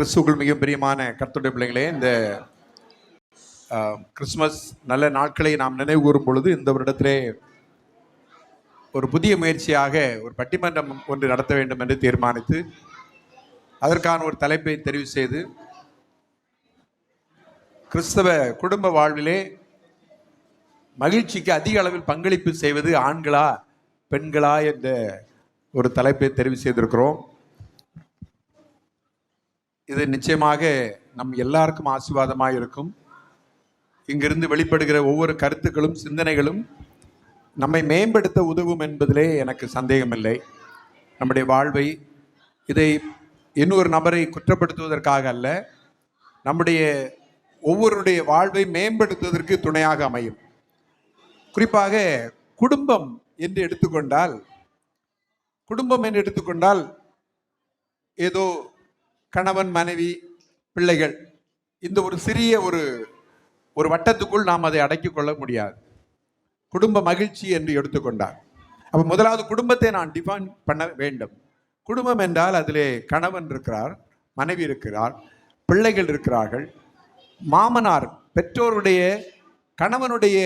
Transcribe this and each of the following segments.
கிறிஸ்துவுக்குள் மிக பிரியமான கர்த்தருடைய பிள்ளைகளே, இந்த கிறிஸ்துமஸ் நல்ல நாட்களை நாம் நினைவு கூறும் பொழுது இந்த வருடத்திலே ஒரு புதிய முயற்சியாக ஒரு பட்டிமன்றம் ஒன்று நடத்த வேண்டும் என்று தீர்மானித்து அதற்கான ஒரு தலைப்பை தெரிவு செய்து கிறிஸ்தவ குடும்ப வாழ்விலே மகிழ்ச்சிக்கு அதிக அளவில் பங்களிப்பு செய்வது ஆண்களா பெண்களா என்ற ஒரு தலைப்பை தெரிவு செய்திருக்கிறோம். இது நிச்சயமாக நம் எல்லாருக்கும் ஆசீர்வாதமாக இருக்கும். இங்கிருந்து வெளிப்படுகிற ஒவ்வொரு கருத்துக்களும் சிந்தனைகளும் நம்மை மேம்படுத்த உதவும் என்பதிலே எனக்கு சந்தேகமில்லை. நம்முடைய வாழ்வை இதை இன்னொரு நபரை குற்றப்படுத்துவதற்காக அல்ல, நம்முடைய ஒவ்வொருடைய வாழ்வை மேம்படுத்துவதற்கு துணையாக அமையும். குறிப்பாக குடும்பம் என்று எடுத்துக்கொண்டால் ஏதோ கணவன் மனைவி பிள்ளைகள் இந்த ஒரு சிறிய ஒரு வட்டத்துக்குள் நாம் அதை அடக்கிக் கொள்ள முடியாது. குடும்ப மகிழ்ச்சி என்று எடுத்துக்கொண்டார். அப்போ முதலாவது குடும்பத்தை நான் டிஃபைன் பண்ண வேண்டும். குடும்பம் என்றால் அதிலே கணவன் இருக்கிறார், மனைவி இருக்கிறார், பிள்ளைகள் இருக்கிறார்கள், மாமனார் பெற்றோருடைய கணவனுடைய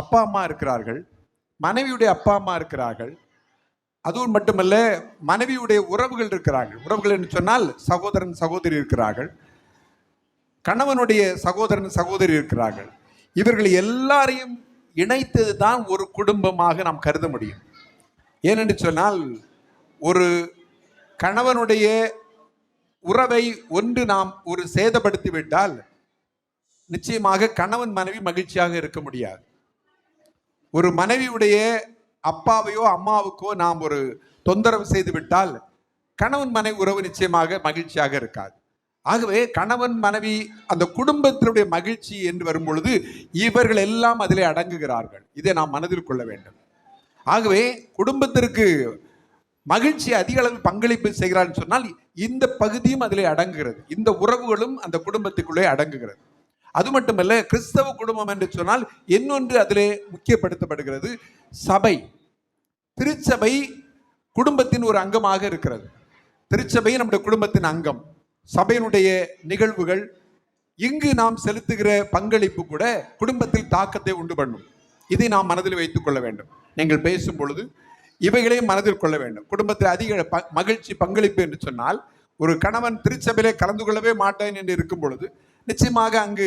அப்பா அம்மா இருக்கிறார்கள், மனைவியுடைய அப்பா அம்மா இருக்கிறார்கள். அதுவும் மட்டுமல்ல, மனைவியுடைய உறவுகள் இருக்கிறார்கள். உறவுகள் என்று சொன்னால் சகோதரன் சகோதரி இருக்கிறார்கள், கணவனுடைய சகோதரன் சகோதரி இருக்கிறார்கள். இவர்கள் எல்லாரையும் இணைத்தது தான் ஒரு குடும்பமாக நாம் கருத முடியும். ஏனென்று சொன்னால், ஒரு கணவனுடைய உறவை ஒன்று நாம் ஒரு சேதப்படுத்தி விட்டால் நிச்சயமாக கணவன் மனைவி மகிழ்ச்சியாக இருக்க முடியாது. ஒரு மனைவியுடைய அப்பாவையோ அம்மாவுக்கோ நாம் ஒரு தொந்தரவு செய்து விட்டால் கணவன் மனைவி உறவு நிச்சயமாக மகிழ்ச்சியாக இருக்காது. ஆகவே கணவன் மனைவி அந்த குடும்பத்தினுடைய மகிழ்ச்சி என்று வரும் பொழுது இவர்கள் எல்லாம் அதிலே அடங்குகிறார்கள். இதை நாம் மனதில் கொள்ள வேண்டும். ஆகவே குடும்பத்திற்கு மகிழ்ச்சி அதிக அளவில் பங்களிப்பு செய்கிறான்னு சொன்னால் இந்த பகுதியும் அதிலே அடங்குகிறது. இந்த உறவுகளும் அந்த குடும்பத்துக்குள்ளே அடங்குகிறது. அது மட்டுமல்ல, கிறிஸ்தவ குடும்பம் என்று சொன்னால் இன்னொன்று அதிலே முக்கியப்படுத்தப்படுகிறது, சபை. திருச்சபை குடும்பத்தின் ஒரு அங்கமாக இருக்கிறது. திருச்சபை நம்முடைய குடும்பத்தின் அங்கம். சபையினுடைய நிகழ்வுகள், இங்கு நாம் செலுத்துகிற பங்களிப்பு கூட குடும்பத்தில் தாக்கத்தை உண்டு பண்ணும். இதை நாம் மனதில் வைத்துக் கொள்ள வேண்டும். நீங்கள் பேசும் பொழுது இவைகளையும் மனதில் கொள்ள வேண்டும். குடும்பத்தில் அதிக மகிழ்ச்சி பங்களிப்பு என்று சொன்னால், ஒரு கணவன் திருச்சபையிலே கலந்து கொள்ளவே மாட்டேன் என்று இருக்கும் பொழுது நிச்சயமாக அங்கு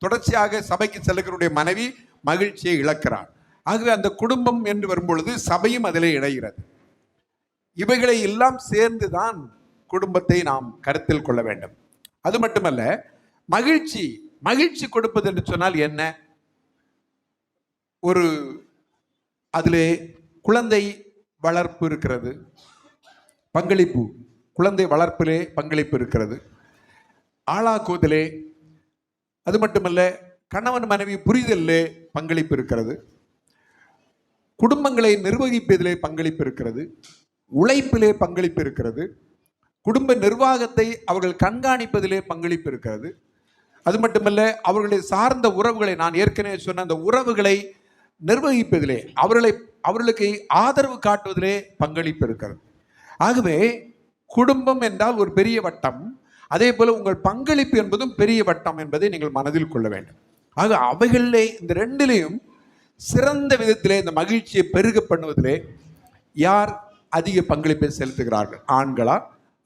தொடர்ச்சியாக சபைக்கு செல்லுகிறவருடைய மனைவி மகிழ்ச்சியை இழக்கிறார். ஆகவே அந்த குடும்பம் என்று வரும்பொழுது சபையும் அதிலே இணைகிறது. இவைகளை எல்லாம் சேர்ந்துதான் குடும்பத்தை நாம் கருத்தில் கொள்ள வேண்டும். அது மட்டுமல்ல, மகிழ்ச்சி கொடுப்பது என்று சொன்னால் என்ன? ஒரு அதிலே குழந்தை வளர்ப்பு இருக்கிறது, பங்களிப்பு, குழந்தை வளர்ப்பிலே பங்களிப்பு இருக்கிறது, ஆளாக்குவதிலே, அது மட்டுமல்ல கணவன் மனைவி புரிதலிலே பங்களிப்பு இருக்கிறது, குடும்பங்களை நிர்வகிப்பதிலே பங்களிப்பு இருக்கிறது, உழைப்பிலே பங்களிப்பு இருக்கிறது, குடும்ப நிர்வாகத்தை அவர்கள் கண்காணிப்பதிலே பங்களிப்பு இருக்கிறது. அது மட்டுமல்ல, அவர்களை சார்ந்த உறவுகளை, நான் ஏற்கனவே சொன்ன அந்த உறவுகளை நிர்வகிப்பதிலே, அவர்களுக்கு ஆதரவு காட்டுவதிலே பங்களிப்பு இருக்கிறது. ஆகவே குடும்பம் என்றால் ஒரு பெரிய வட்டம், அதே போல உங்கள் பங்களிப்பு என்பதும் பெரிய வட்டம் என்பதை நீங்கள் மனதில் கொள்ள வேண்டும். ஆக அவைகளிலே இந்த ரெண்டிலையும் சிறந்த விதத்திலே இந்த மகிழ்ச்சியை பெருக பண்ணுவதிலே யார் அதிக பங்களிப்பை செலுத்துகிறார்கள், ஆண்களா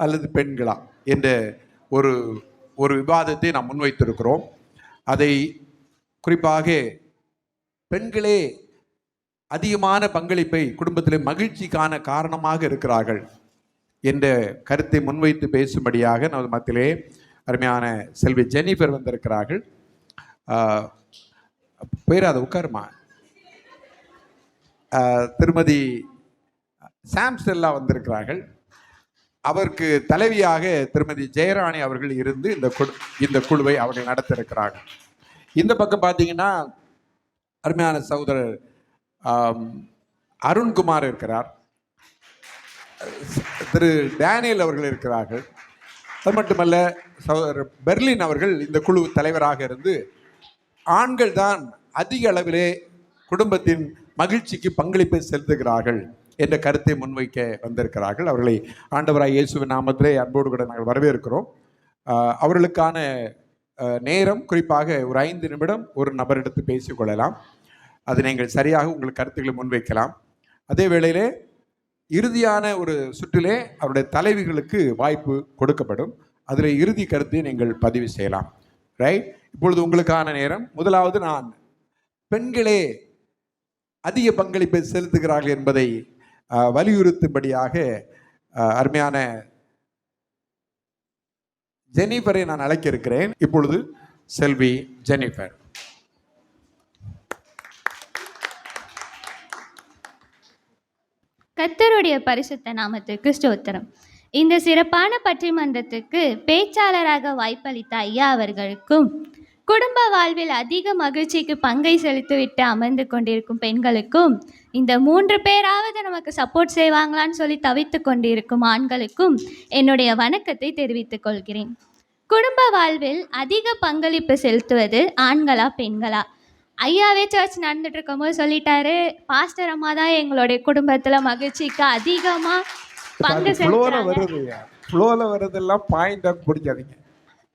அல்லது பெண்களா என்ற ஒரு விவாதத்தை நாம் முன்வைத்திருக்கிறோம். அதை குறிப்பாக பெண்களே அதிகமான பங்களிப்பை குடும்பத்திலே மகிழ்ச்சிக்கான காரணமாக இருக்கிறார்கள் என்ற கருத்தை முன்வைத்து பேசும்படியாக நமது மத்தியிலே அருமையான செல்வி ஜெனிஃபர் வந்திருக்கிறார்கள். பேராத உட்காருமா. திருமதி சாம்ஸ்டெல்லா வந்திருக்கிறார்கள். அவருக்கு தலைவியாக திருமதி ஜெயராணி அவர்கள் இருந்து இந்த குழுவை அவர்கள் நடத்த இருக்கிறார்கள். இந்த பக்கம் பார்த்தீங்கன்னா அருமையான சகோதரர் அருண்குமார் இருக்கிறார், திரு டேனியல் அவர்கள் இருக்கிறார்கள். அது மட்டுமல்ல, சகோதரர் பெர்லின் அவர்கள் இந்த குழு தலைவராக இருந்து ஆண்கள் தான் அதிக அளவிலே குடும்பத்தின் மகிழ்ச்சிக்கு பங்களிப்பை செலுத்துகிறார்கள் என்ற கருத்தை முன்வைக்க வந்திருக்கிறார்கள். அவர்களை ஆண்டவராய் இயேசுவின் நாமத்திலே அன்போடு கூட நாங்கள் வரவேற்கிறோம். அவர்களுக்கான நேரம் குறிப்பாக ஒரு 5 நிமிடம் ஒரு நபரிடத்து பேசிக்கொள்ளலாம். அது நீங்கள் சரியாக உங்கள் கருத்துக்களை முன்வைக்கலாம். அதே வேளையிலே இறுதியான ஒரு சுற்றிலே அவருடைய தலைவிகளுக்கு வாய்ப்பு கொடுக்கப்படும். அதில் இறுதி கருத்தை நீங்கள் பதிவு செய்யலாம். ரைட், இப்பொழுது உங்களுக்கான நேரம். முதலாவது, நான் பெண்களே அதிக பங்களிப்பை செலுத்துகிறார்கள் என்பதை வலியுறுத்தும்படியாக அருமையான ஜெனிஃபரை நான் அழைக்க இருக்கிறேன். இப்பொழுது செல்வி ஜெனிஃபர். கர்த்தருடைய பரிசுத்த நாமத்திற்கு ஸ்தோத்திரம். இந்த சிறப்பான பட்டிமன்றத்துக்கு பேச்சாளராக வாய்ப்பளித்த ஐயா அவர்களுக்கும், குடும்ப வாழ்வில் அதிக மகிழ்ச்சிக்கு பங்கை செலுத்திவிட்டு அமர்ந்து கொண்டிருக்கும் பெண்களுக்கும், இந்த 3 பேராவது நமக்கு சப்போர்ட் செய்வாங்களான்னு சொல்லி தவித்து கொண்டிருக்கும் ஆண்களுக்கும் என்னுடைய வணக்கத்தை தெரிவித்துக் கொள்கிறேன். குடும்ப வாழ்வில் அதிக பங்களிப்பு செலுத்துவது ஆண்களா பெண்களா? ஐயாவே சர்ச் நடந்துட்டு இருக்கும்போது சொல்லிட்டாரு, பாஸ்டர் அம்மா தான் எங்களுடைய குடும்பத்துல மகிழ்ச்சிக்கு அதிகமா பங்கு செலுத்துறாங்க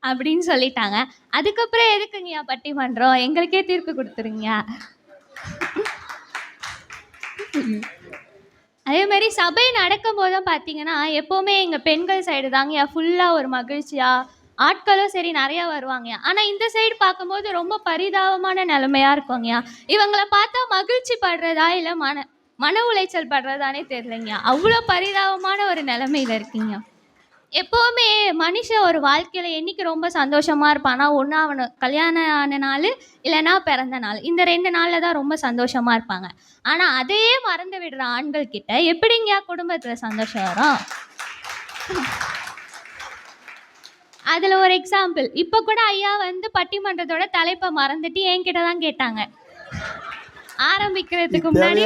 அப்படின்னு சொல்லிட்டாங்க. அதுக்கப்புறம் எதுக்குங்கய்யா பட்டிமன்றம், எங்களுக்கே தீர்ப்பு கொடுத்துருங்க. அதே மாதிரி சபை நடக்கும் போதும் பார்த்தீங்கன்னா எப்போவுமே எங்கள் பெண்கள் சைடு தாங்கய்யா ஃபுல்லாக ஒரு மகிழ்ச்சியாக, ஆட்களும் சரி நிறையா வருவாங்கய்யா. ஆனால் இந்த சைடு பார்க்கும்போது ரொம்ப பரிதாபமான நிலைமையாக இருக்குங்கய்யா. இவங்களை பார்த்தா மகிழ்ச்சி படுறதா இல்லை மன உளைச்சல் படுறதானே தெரியலைங்கய்யா. அவ்வளோ பரிதாபமான ஒரு நிலைமையில் இருக்கீங்க. எப்போவுமே மனுஷன் ஒரு வாழ்க்கையில் என்றைக்கு ரொம்ப சந்தோஷமாக இருப்பானா, ஒன்று அவனு கல்யாணம் ஆன நாள் இல்லைன்னா பிறந்த நாள், இந்த 2 நாளில் தான் ரொம்ப சந்தோஷமாக இருப்பாங்க. ஆனால் அதையே மறந்து விடுற ஆண்கள் கிட்ட எப்படிங்க குடும்பத்தில் சந்தோஷம் வரும்? அதில் ஒரு எக்ஸாம்பிள், இப்போ கூட ஐயா வந்து பட்டிமன்றத்தோட தலைப்பை மறந்துட்டு என்கிட்ட தான் கேட்டாங்க. ஆரம்பிக்கிறதுக்கு முன்னாடி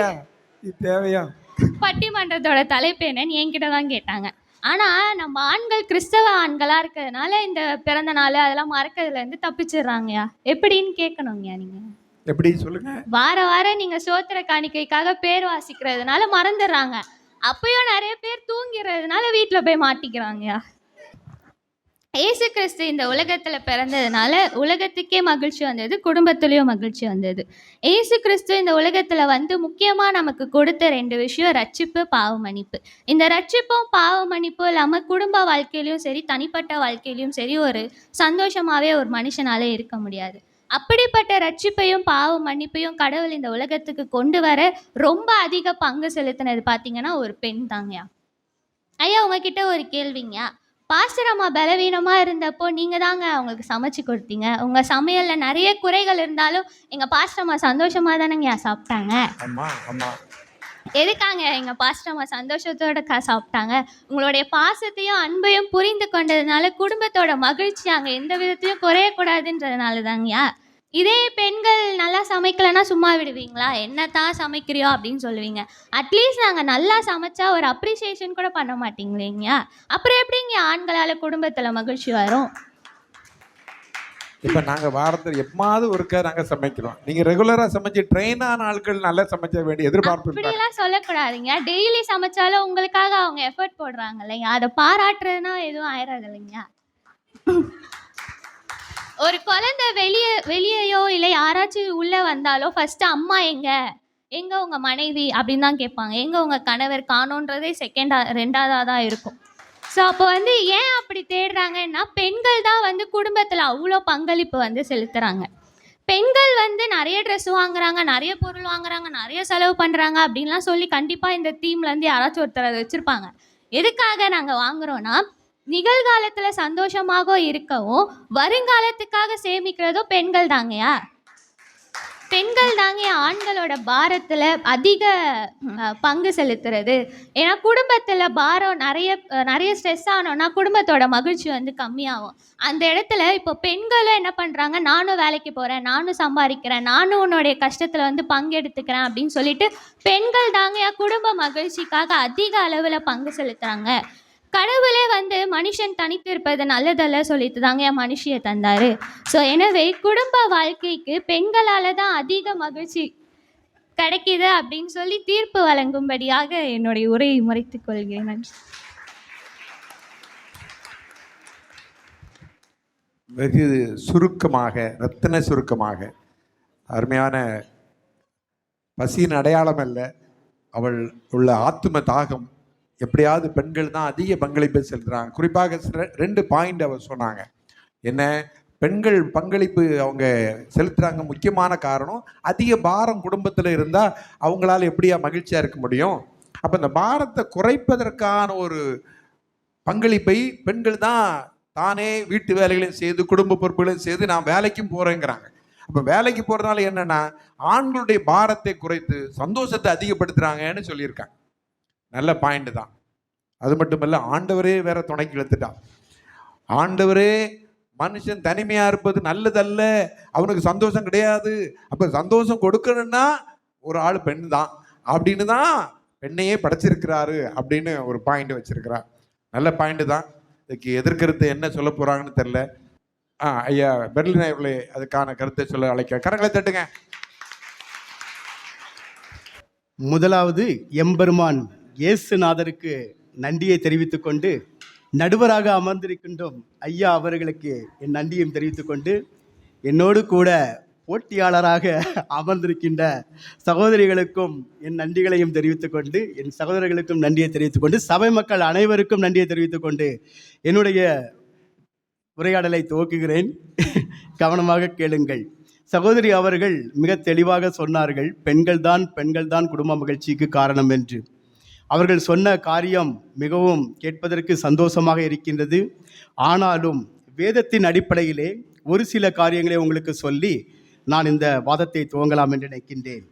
பட்டிமன்றத்தோட தலைப்பு என்னன்னு என்கிட்ட தான் கேட்டாங்க. ஆனால் நம்ம ஆண்கள் கிறிஸ்தவ ஆண்களாக இருக்கிறதுனால இந்த பிறந்த நாள் அதெல்லாம் மறக்கிறதுலேருந்து தப்பிச்சிடுறாங்கய்யா. எப்படின்னு கேட்கணுங்கய்யா. நீங்கள் எப்படி சொல்லுங்க? வாரம் நீங்கள் சோத்திர காணிக்கைக்காக பேர் வாசிக்கிறதுனால மறந்துடுறாங்க. அப்பயும் நிறைய பேர் தூங்கிறதுனால வீட்டில் போய் மாட்டிக்கிறாங்கய்யா. ஏசு கிறிஸ்து இந்த உலகத்தில் பிறந்ததுனால உலகத்துக்கே மகிழ்ச்சி வந்தது, குடும்பத்துலேயும் மகிழ்ச்சி வந்தது. ஏசு கிறிஸ்து இந்த உலகத்தில் வந்து முக்கியமாக நமக்கு கொடுத்த 2 விஷயம், ரட்சிப்பு, பாவ மன்னிப்பு. இந்த ரட்சிப்பும் பாவ மன்னிப்பும் இல்லாமல் குடும்ப வாழ்க்கையிலையும் சரி தனிப்பட்ட வாழ்க்கையிலையும் சரி ஒரு சந்தோஷமாகவே ஒரு மனுஷனாலே இருக்க முடியாது. அப்படிப்பட்ட ரட்சிப்பையும் பாவ மன்னிப்பையும் கடவுள் இந்த உலகத்துக்கு கொண்டு வர ரொம்ப அதிக பங்கு செலுத்தினது பார்த்தீங்கன்னா ஒரு பெண் தாங்கய்யா. ஐயா உங்ககிட்ட ஒரு கேள்விங்கய்யா. பாஸ்டர் அம்மா பலவீனமாக இருந்தப்போ நீங்கள் தாங்க அவங்களுக்கு சமைச்சு கொடுத்தீங்க. உங்கள் சமையலில் நிறைய குறைகள் இருந்தாலும் எங்கள் பாஸ்டர் அம்மா சந்தோஷமாக தானேங்கய்யா சாப்பிட்டாங்க. எதுக்காங்க எங்கள் பாஸ்டர் அம்மா சந்தோஷத்தோட சாப்பிட்டாங்க? உங்களுடைய பாசத்தையும் அன்பையும் புரிந்து கொண்டதுனால குடும்பத்தோட மகிழ்ச்சி அங்கே எந்த விதத்தையும் குறையக்கூடாதுன்றதுனால தாங்கய்யா. இதே பெண்கள் நல்லா சமைக்கலைன்னா சும்மா விடுவீங்களா? என்னத்தான் சமைக்கிறியோ அப்படின்னு சொல்லுவீங்க. அட்லீஸ்ட் நாங்கள் நல்லா சமைச்சா ஒரு அப்ரிசியேஷன் கூட பண்ண மாட்டீங்களேங்க. அப்புறம் எப்படிங்க ஆண்களால் குடும்பத்தில் மகிழ்ச்சி வரும்? இப்போ நாங்கள் வாரத்தில் எப்பமாவது ஒருக்கா நாங்கள் சமைக்கிறோம். நீங்கள் ரெகுலராக சமைச்சு ட்ரெயினான ஆட்கள் நல்லா சமைக்க வேண்டிய எதிர்பார்ப்பு இப்படிலாம் சொல்லக்கூடாதுங்க. டெய்லி சமைச்சாலும் உங்களுக்காக அவங்க எஃபர்ட் போடுறாங்க இல்லைங்க, அதை பாராட்டுறதுனா எதுவும் ஆயிடாது இல்லைங்க. ஒரு குழந்தை வெளியேயோ இல்லை யாராச்சும் உள்ளே வந்தாலோ ஃபஸ்ட்டு அம்மா எங்கே உங்கள் மனைவி அப்படின்னு தான் கேட்பாங்க. எங்கே உங்கள் கணவர் காணோன்றதே ரெண்டாவதாக தான் இருக்கும். ஸோ அப்போ வந்து ஏன் அப்படி தேடுறாங்கன்னா பெண்கள் தான் வந்து குடும்பத்தில் அவ்வளோ பங்களிப்பு வந்து செலுத்துகிறாங்க. பெண்கள் வந்து நிறைய ட்ரெஸ் வாங்குறாங்க, நிறைய பொருள் வாங்குறாங்க, நிறைய செலவு பண்ணுறாங்க அப்படின்லாம் சொல்லி கண்டிப்பாக இந்த தீம்லேருந்து யாராச்சும் ஒருத்தர் அதை வச்சுருப்பாங்க. எதுக்காக நாங்கள் வாங்குகிறோன்னா நிகழ்காலத்தில் சந்தோஷமாக இருக்கவும் வருங்காலத்துக்காக சேமிக்கிறதும் பெண்கள் தாங்கய்யா. பெண்கள் தாங்க ஆண்களோட பாரத்தில் அதிக பங்கு செலுத்துறது. ஏன்னா குடும்பத்தில் பாரம் நிறைய ஸ்ட்ரெஸ் ஆனோன்னா குடும்பத்தோட மகிழ்ச்சி வந்து கம்மியாகும். அந்த இடத்துல இப்போ பெண்களும் என்ன பண்ணுறாங்க, நானும் வேலைக்கு போகிறேன், நானும் சம்பாதிக்கிறேன், நானும் உன்னுடைய கஷ்டத்தில் வந்து பங்கெடுத்துக்கிறேன் அப்படின்னு சொல்லிட்டு பெண்கள் தாங்க குடும்ப மகிழ்ச்சிக்காக அதிக அளவில் பங்கு செலுத்துகிறாங்க. கடவுளே வந்து மனுஷன் தனித்து இருப்பது நல்லதல்ல சொல்லிட்டு தாங்க என் மனுஷியை தந்தார். ஸோ எனவே குடும்ப வாழ்க்கைக்கு பெண்களால் தான் அதிக மகிழ்ச்சி கிடைக்கிது அப்படின்னு சொல்லி தீர்ப்பு வழங்கும்படியாக என்னுடைய உரையை முறைத்துக் கொள்கிறேன். நன்றி. வெகு சுருக்கமாக, ரத்தின சுருக்கமாக, அருமையான பசியின் அடையாளம் அல்ல, அவள் உள்ள ஆத்தும தாகம். எப்படியாவது பெண்கள் தான் அதிக பங்களிப்பை செலுத்துறாங்க. குறிப்பாக 2 பாயிண்ட் அவர் சொன்னாங்க. என்ன? பெண்கள் பங்களிப்பு அவங்க செலுத்துறாங்க. முக்கியமான காரணம், அதிக பாரம் குடும்பத்தில் இருந்தால் அவங்களால எப்படியா மகிழ்ச்சியா இருக்க முடியும்? அப்போ இந்த பாரத்தை குறைப்பதற்கான ஒரு பங்களிப்பை பெண்கள் தான் தானே வீட்டு வேலைகளையும் செய்து குடும்ப பொறுப்புகளையும் செய்து நான் வேலைக்கும் போறேங்கிறாங்க. அப்போ வேலைக்கு போறதுனால என்னன்னா, ஆண்களுடைய பாரத்தை குறைத்து சந்தோஷத்தை அதிகப்படுத்துறாங்கன்னு சொல்லியிருக்காங்க. நல்ல பாயிண்ட் தான். அது மட்டுமல்ல, ஆண்டவரே வேற துணைக்கு இழுத்துட்டான். ஆண்டவரே மனுஷன் தனிமையா இருப்பது நல்லதல்ல, அவனுக்கு சந்தோஷம் கிடையாது, அப்ப சந்தோஷம் கொடுக்கணும்னா ஒரு ஆள் பெண் தான் அப்படின்னு தான் பெண்ணையே படைச்சிருக்கிறாரு அப்படின்னு ஒரு பாயிண்ட் வச்சிருக்கிறார். நல்ல பாயிண்ட் தான். இதுக்கு எதிர்கருத்து என்ன சொல்ல போறாங்கன்னு தெரியல. ஐயா பெர்லின் அவர்களே அதுக்கான கருத்தை சொல்ல அழைக்க கரங்களை தட்டுங்க. முதலாவது எம்பெருமான் இயேசுநாதருக்கு நன்றியை தெரிவித்துக் கொண்டு, நடுவராக அமர்ந்திருக்கின்றோம் ஐயா அவர்களுக்கு என் நன்றியும் தெரிவித்துக் கொண்டு, என்னோடு கூட போட்டியாளராக அமர்ந்திருக்கின்ற சகோதரிகளுக்கும் என் நன்றிகளையும் தெரிவித்துக் கொண்டு, என் சகோதரர்களுக்கும் நன்றியை தெரிவித்துக் கொண்டு, சபை மக்கள் அனைவருக்கும் நன்றியை தெரிவித்துக் கொண்டு என்னுடைய உரையாடலை துவக்குகிறேன். கவனமாக கேளுங்கள். சகோதரி அவர்கள் மிக தெளிவாக சொன்னார்கள், பெண்கள் தான் குடும்ப மகிழ்ச்சிக்கு காரணம் என்று. அவர்கள் சொன்ன காரியம் மிகவும் கேட்பதற்கு சந்தோஷமாக இருக்கின்றது. ஆனாலும் வேதத்தின் அடிப்படையிலே ஒரு சில காரியங்களை உங்களுக்கு சொல்லி நான் இந்த வாதத்தை துவங்கலாம் என்று நினைக்கின்றேன்.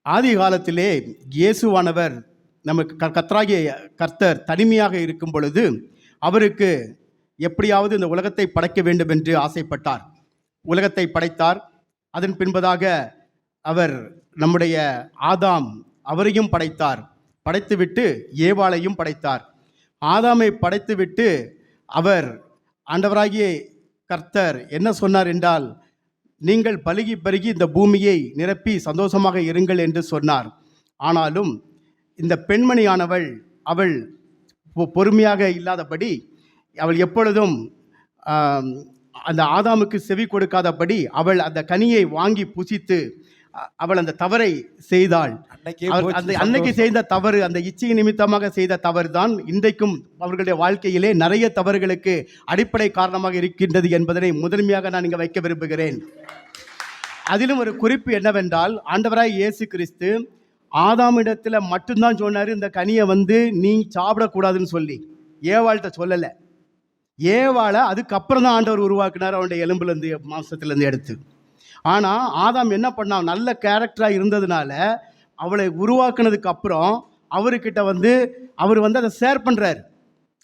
ஆதி காலத்திலே இயேசுவானவர் நமக்கு கர்த்தராகிய கர்த்தர் தனிமையாக இருக்கும் பொழுது அவருக்கு எப்படியாவது இந்த உலகத்தை படைக்க வேண்டும் என்று ஆசைப்பட்டார். உலகத்தை படைத்தார். அதன் பின்பதாக அவர் நம்முடைய ஆதாம் அவரையும் படைத்தார். படைத்துவிட்டு ஏவாளையும் படைத்தார். ஆதாமை படைத்துவிட்டு அவர் ஆண்டவராகிய கர்த்தர் என்ன சொன்னார் என்றால், நீங்கள் பலுகி பெருகி இந்த பூமியை நிரப்பி சந்தோஷமாக இருங்கள் என்று சொன்னார். ஆனாலும் இந்த பெண்மணியானவள் அவள் பொறுமையாக இல்லாதபடி, அவள் எப்பொழுதும் அந்த ஆதாமுக்கு செவி கொடுக்காதபடி அவள் அந்த கனியை வாங்கி புசித்து அவள் அந்த தவறை செய்தாள். அன்னைக்கு செய்த தவறு, அந்த இச்சை நிமித்தமாக செய்த தவறு தான் இன்றைக்கும் அவர்களுடைய வாழ்க்கையிலே நிறைய தவறுகளுக்கு அடிப்படை காரணமாக இருக்கின்றது என்பதனை முதன்மையாக நான் இங்கே வைக்க விரும்புகிறேன். அதிலும் ஒரு குறிப்பு என்னவென்றால், ஆண்டவராய் இயேசு கிறிஸ்து ஆதாமிடத்தில் மட்டும்தான் சொன்னார் இந்த கனியை நீ சாப்பிடக்கூடாதுன்னு சொல்லி. ஏவாள்கிட்ட சொல்லலை. ஏவாளை அதுக்கப்புறம் தான் ஆண்டவர் உருவாக்கினார், அவனுடைய எலும்புலேருந்து மாம்சத்துலேருந்து எடுத்து. ஆனால் ஆதாம் என்ன பண்ணான், நல்ல கேரக்டராக இருந்ததுனால அவளை உருவாக்குனதுக்கு அப்புறம் அவர்கிட்ட அவர் அதை ஷேர் பண்ணுறார்.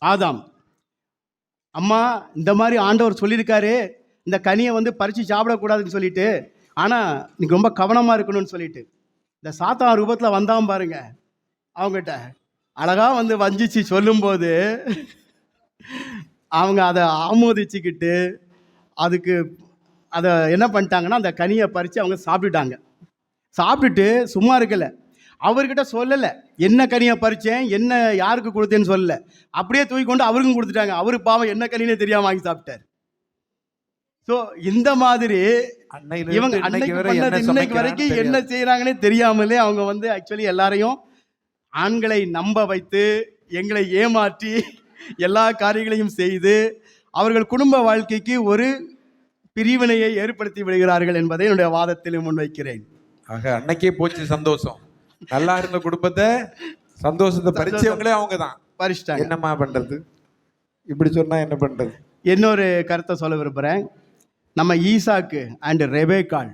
ஆதாம், அம்மா இந்த மாதிரி ஆண்டவர் சொல்லியிருக்காரு இந்த கனியை பறித்து சாப்பிடக்கூடாதுன்னு சொல்லிட்டு, ஆனால் நீங்க ரொம்ப கவனமாக இருக்கணும்னு சொல்லிட்டு இந்த சாத்தான் ரூபத்தில் வந்தான் பாருங்க. அவங்ககிட்ட அழகாக வஞ்சிச்சு சொல்லும்போது அவங்க அதை ஆமோதிச்சுக்கிட்டு அதுக்கு அதை என்ன பண்ணிட்டாங்கன்னா, அந்த கனியை பறித்து அவங்க சாப்பிட்டுட்டாங்க. சாப்பிட்டுட்டு சும்மா இருக்கலை, அவர்கிட்ட சொல்லலை என்ன கனியை பறித்தேன், என்ன யாருக்கு கொடுத்தேன்னு சொல்லலை. அப்படியே தூக்கி கொண்டு அவருக்கும் கொடுத்துட்டாங்க. அவரு பாவம் என்ன கனினே தெரியாம வாங்கி சாப்பிட்டார். ஸோ இந்த மாதிரி இவங்க இன்னைக்கு வரைக்கும் என்ன செய்யறாங்கன்னே தெரியாமலே அவங்க ஆக்சுவலி எல்லாரையும் ஆண்களை நம்ப வைத்து எங்களை ஏமாற்றி எல்லா காரியங்களையும் செய்து அவர்கள் குடும்ப வாழ்க்கைக்கு ஒரு பிரிவினையை ஏற்படுத்தி விடுகிறார்கள் என்பதை என்னுடைய வாதத்தில் முன்வைக்கிறேன். ஆக அன்னைக்கே போச்சு சந்தோஷம். நல்லா இருந்த குடும்பத்தை சந்தோஷத்தை பறிச்சவங்களே அவங்க தான் பறிச்சிட்டாங்க. என்னம்மா பண்றது, இப்படி சொன்னா என்ன பண்றது? இன்னொரு கருத்தை சொல்ல விரும்புகிறேன். நம்ம ஈசாக்கு அண்ட் ரெபேக்காள்,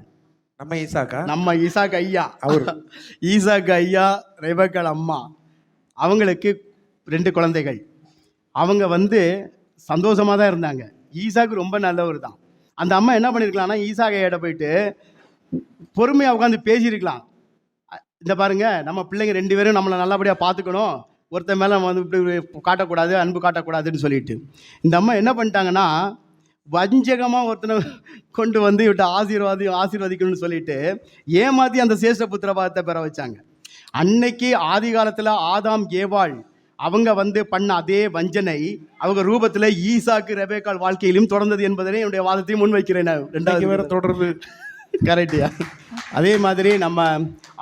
நம்ம ஈசாக்கு ஐயா, அவர் ஈசாக்கு ஐயா, ரெபேக்காள் அம்மா, அவங்களுக்கு 2 குழந்தைகள். அவங்க சந்தோஷமாக தான் இருந்தாங்க. ஈசாக்கு ரொம்ப நல்லவர் தான். அந்த அம்மா என்ன பண்ணியிருக்கலாம்னா, ஈசாக்கு ஐயாட்ட போயிட்டு பொறுமையாக உட்காந்து பேசியிருக்கலாம். இந்த பாருங்க, நம்ம பிள்ளைங்க 2 பேரும் நம்மளை நல்லபடியாக பார்த்துக்கணும், ஒருத்தர் மேலே இப்படி காட்டக்கூடாது, அன்பு காட்டக்கூடாதுன்னு சொல்லிட்டு. இந்த அம்மா என்ன பண்ணிட்டாங்கன்னா, வஞ்சகமாக ஒருத்தனை கொண்டு இவட்ட ஆசீர்வதிக்கணும்னு சொல்லிட்டு ஏமாற்றி அந்த சேஷ்ட புத்திர பாகத்தை பெற வச்சாங்க. அன்னைக்கு ஆதி காலத்தில் ஆதாம் ஏவாள் அவங்க வந்து பண்ண அதே வஞ்சனை அவங்க ரூபத்தில் ஈசாக்கு ரெபேக்காள் வாழ்க்கையிலும் தொடர்ந்தது என்பதனை என்னுடைய வாதத்தையும் முன்வைக்கிறேன். நான் ரெண்டாவது வேற தொடர்பு கரெக்டியா. அதே மாதிரி நம்ம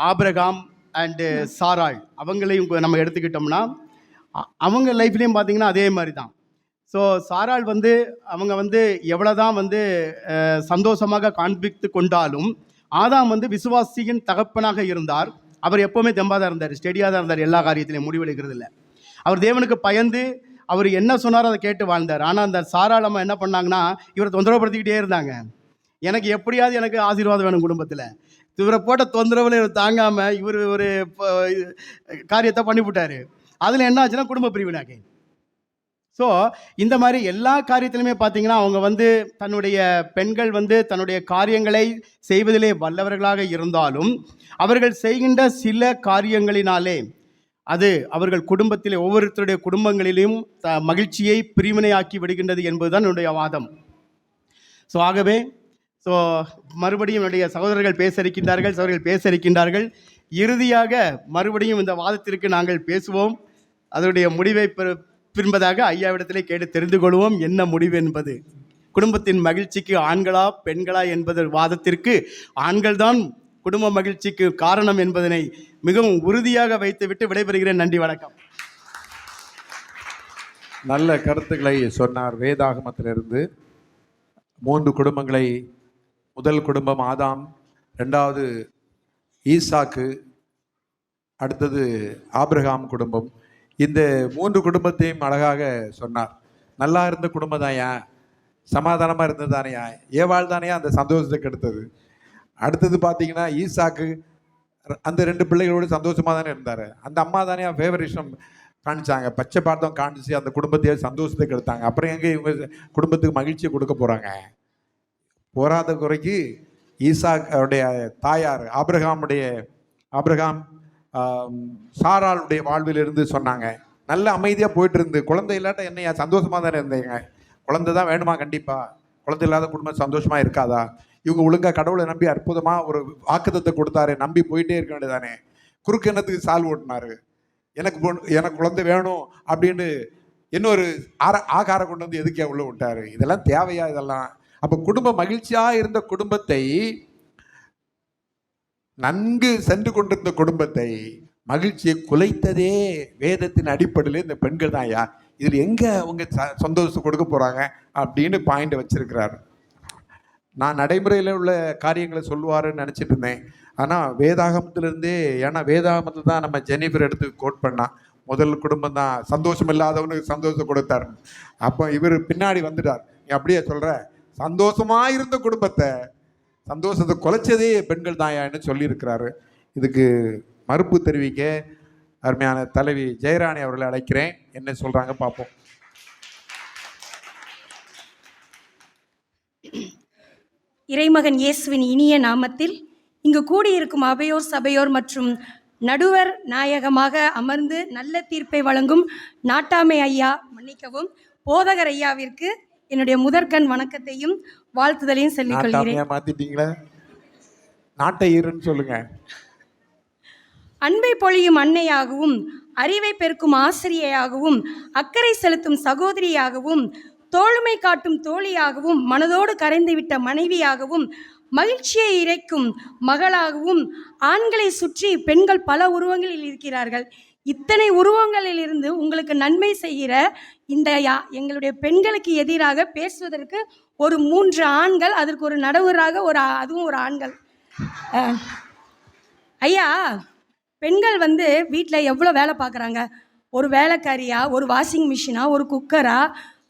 ஆபிரகாம் அண்டு சாராள் அவங்களையும் நம்ம எடுத்துக்கிட்டோம்னா அவங்க லைஃப்லேயும் பார்த்தீங்கன்னா அதே மாதிரி தான். ஸோ சாராள் வந்து அவங்க வந்து எவ்வளோதான் வந்து சந்தோஷமாக காண்பித்து கொண்டாலும் ஆதாம் வந்து விசுவாசியின் தகப்பனாக இருந்தார். அவர் எப்போவுமே தெம்பாக தான் இருந்தார், ஸ்டெடியாக தான் இருந்தார், எல்லா காரியத்திலையும் முடிவெடுக்கிறது இல்லை. அவர் தேவனுக்கு பயந்து அவர் என்ன சொன்னாரோ அதை கேட்டு வாழ்ந்தார். ஆனால் அந்த சாராள் அம்மா என்ன பண்ணாங்கன்னா இவரை தொந்தரவுப்படுத்திக்கிட்டே இருந்தாங்க. எனக்கு எப்படியாவது எனக்கு ஆசீர்வாதம் வேணும் குடும்பத்தில். இவரை போட்ட தொந்தரவில் இவர் தாங்காமல் இவர் ஒரு காரியத்தை பண்ணிவிட்டார். அதில் என்ன ஆச்சுன்னா குடும்ப பிரிவினாக்கி. ஸோ இந்த மாதிரி எல்லா காரியத்திலுமே பார்த்தீங்கன்னா அவங்க வந்து தன்னுடைய பெண்கள் வந்து தன்னுடைய காரியங்களை செய்வதிலே வல்லவர்களாக இருந்தாலும் அவர்கள் செய்கின்ற சில காரியங்களினாலே அது அவர்கள் குடும்பத்திலே ஒவ்வொருத்தருடைய குடும்பங்களிலும் மகிழ்ச்சியை பிரிவினையாக்கி விடுகின்றது என்பதுதான் என்னுடைய வாதம். ஸோ ஆகவே மறுபடியும் என்னுடைய சகோதரர்கள் பேச இருக்கின்றார்கள். இறுதியாக மறுபடியும் இந்த வாதத்திற்கு நாங்கள் பேசுவோம். அதனுடைய முடிவை பின்பதாக ஐயாவிடத்திலே கேட்டு தெரிந்து கொள்வோம் என்ன முடிவு என்பது. குடும்பத்தின் மகிழ்ச்சிக்கு ஆண்களா பெண்களா என்பது வாதத்திற்கு ஆண்கள்தான் குடும்ப மகிழ்ச்சிக்கு காரணம் என்பதனை மிகவும் உறுதியாக வைத்துவிட்டு விடைபெறுகிறேன். நன்றி, வணக்கம். நல்ல கருத்துக்களை சொன்னார். வேதாகமத்திலிருந்து 3 குடும்பங்களை, முதல் குடும்பம் ஆதாம், 2வது ஈசாக்கு, அடுத்தது ஆபிரகாம் குடும்பம். இந்த 3 குடும்பத்தையும் அழகாக சொன்னார். நல்லா இருந்த குடும்பம் தான்யா, சமாதானமாக இருந்தது தானையா, ஏவாள் தானையா அந்த சந்தோஷத்தை கெடுத்தது. அடுத்தது பார்த்தீங்கன்னா ஈசாக்கு அந்த 2 பிள்ளைகளோடு சந்தோஷமாக தானே இருந்தார். அந்த அம்மா தானே ஃபேவரிசம் காணிச்சாங்க, பச்சை பார்த்தம் காணிச்சு அந்த குடும்பத்தையே சந்தோஷத்தை கெடுத்தாங்க. அப்புறம் எங்கே இவங்க குடும்பத்துக்கு மகிழ்ச்சியை கொடுக்க போகிறாங்க? போராத குறைக்கு ஈசாக்குடைய தாயார் ஆபிரகாம் சாராளுடைய வாழ்விலிருந்து சொன்னாங்க, நல்ல அமைதியாக போயிட்டு இருந்து, குழந்தை இல்லாட்ட என்னையா சந்தோஷமாக தானே இருந்தீங்க, குழந்தை தான் வேணுமா? கண்டிப்பாக. குழந்தை இல்லாத குடும்பம் சந்தோஷமாக இருக்காதா? இவங்க ஒழுங்காக கடவுளை நம்பி அற்புதமாக ஒரு வாக்குத்தத்தை கொடுத்தாரு, நம்பி போயிட்டே இருக்க வேண்டியதானே. குறுக்கு எண்ணத்துக்கு சால் ஓட்டினாரு, எனக்கு குழந்தை வேணும் அப்படின்னு இன்னொரு ஆகார கொண்டு வந்து எதுக்கே உள்ள விட்டாரு. இதெல்லாம் தேவையா? இதெல்லாம் அப்போ குடும்ப மகிழ்ச்சியாக இருந்த குடும்பத்தை, நன்கு சென்று கொண்டிருந்த குடும்பத்தை மகிழ்ச்சியை குலைத்ததே வேதத்தின் அடிப்படையில் இந்த பெண்கள் தான். ஐயா இதில் எங்கே அவங்க சந்தோஷம் கொடுக்க போகிறாங்க அப்படின்னு பாயிண்ட் வச்சிருக்கிறாரு. நான் நடைமுறையில் உள்ள காரியங்களை சொல்லுவாருன்னு நினச்சிட்டு இருந்தேன். ஆனால் வேதாகமத்திலேருந்தே, ஏன்னா வேதாகமத்தில் தான் நம்ம ஜெனிஃபர் எடுத்து கோட் பண்ணான், முதல் குடும்பம் தான் சந்தோஷம் இல்லாதவனுக்கு சந்தோஷம் கொடுத்தாரு. அப்போ இவர் பின்னாடி வந்துட்டார், நீ அப்படியே சொல்கிற, சந்தோஷமாக இருந்த குடும்பத்தை சந்தோஷத்தை குலைச்சதே பெண்கள் தாயான்னு சொல்லியிருக்கிறாரு. இதுக்கு மறுப்பு தெரிவிக்க அருமையான தலைவி ஜெயராணி அவர்களை அழைக்கிறேன். என்ன சொல்கிறாங்க பார்ப்போம். இறைமகன் இயேசுவின் இனிய நாமத்தில் இங்கு கூடியிருக்கும் அவையோர் சபையோர் மற்றும் நடுவர் நாயகமாக அமர்ந்து நல்ல தீர்ப்பை வழங்கும் நாட்டாமை ஐயா, மன்னிக்கவும், போதகர் ஐயாவிற்கு என்னுடைய முதற்கண் வணக்கத்தையும் வாழ்த்துதலையும் சொல்லிக் கொள்கிறேன். மாத்திட்டீங்களா? நாட்டை இருன்னு சொல்லுங்க. அன்பை பொழியும் அன்னையாகவும், அறிவை பெருக்கும் ஆசிரியையாகவும், அக்கறை செலுத்தும் சகோதரியாகவும், தோளுமை காட்டும் தோழியாகவும், மனதோடு கரைந்துவிட்ட மனைவியாகவும், மகிழ்ச்சியை இறைக்கும் மகளாகவும், ஆண்களை சுற்றி பெண்கள் பல உருவங்களில் இருக்கிறார்கள். இத்தனை உருவங்களில் இருந்து உங்களுக்கு நன்மை செய்கிற இந்த எங்களுடைய பெண்களுக்கு எதிராக பேசுவதற்கு ஒரு 3 ஆண்கள், அதற்கு ஒரு நடுவராக அதுவும் ஒரு ஆண்கள். ஐயா, பெண்கள் வந்து வீட்டில் எவ்வளோ வேலை பார்க்குறாங்க. ஒரு வேலைக்காரியா, ஒரு வாஷிங் மிஷினா, ஒரு குக்கரா,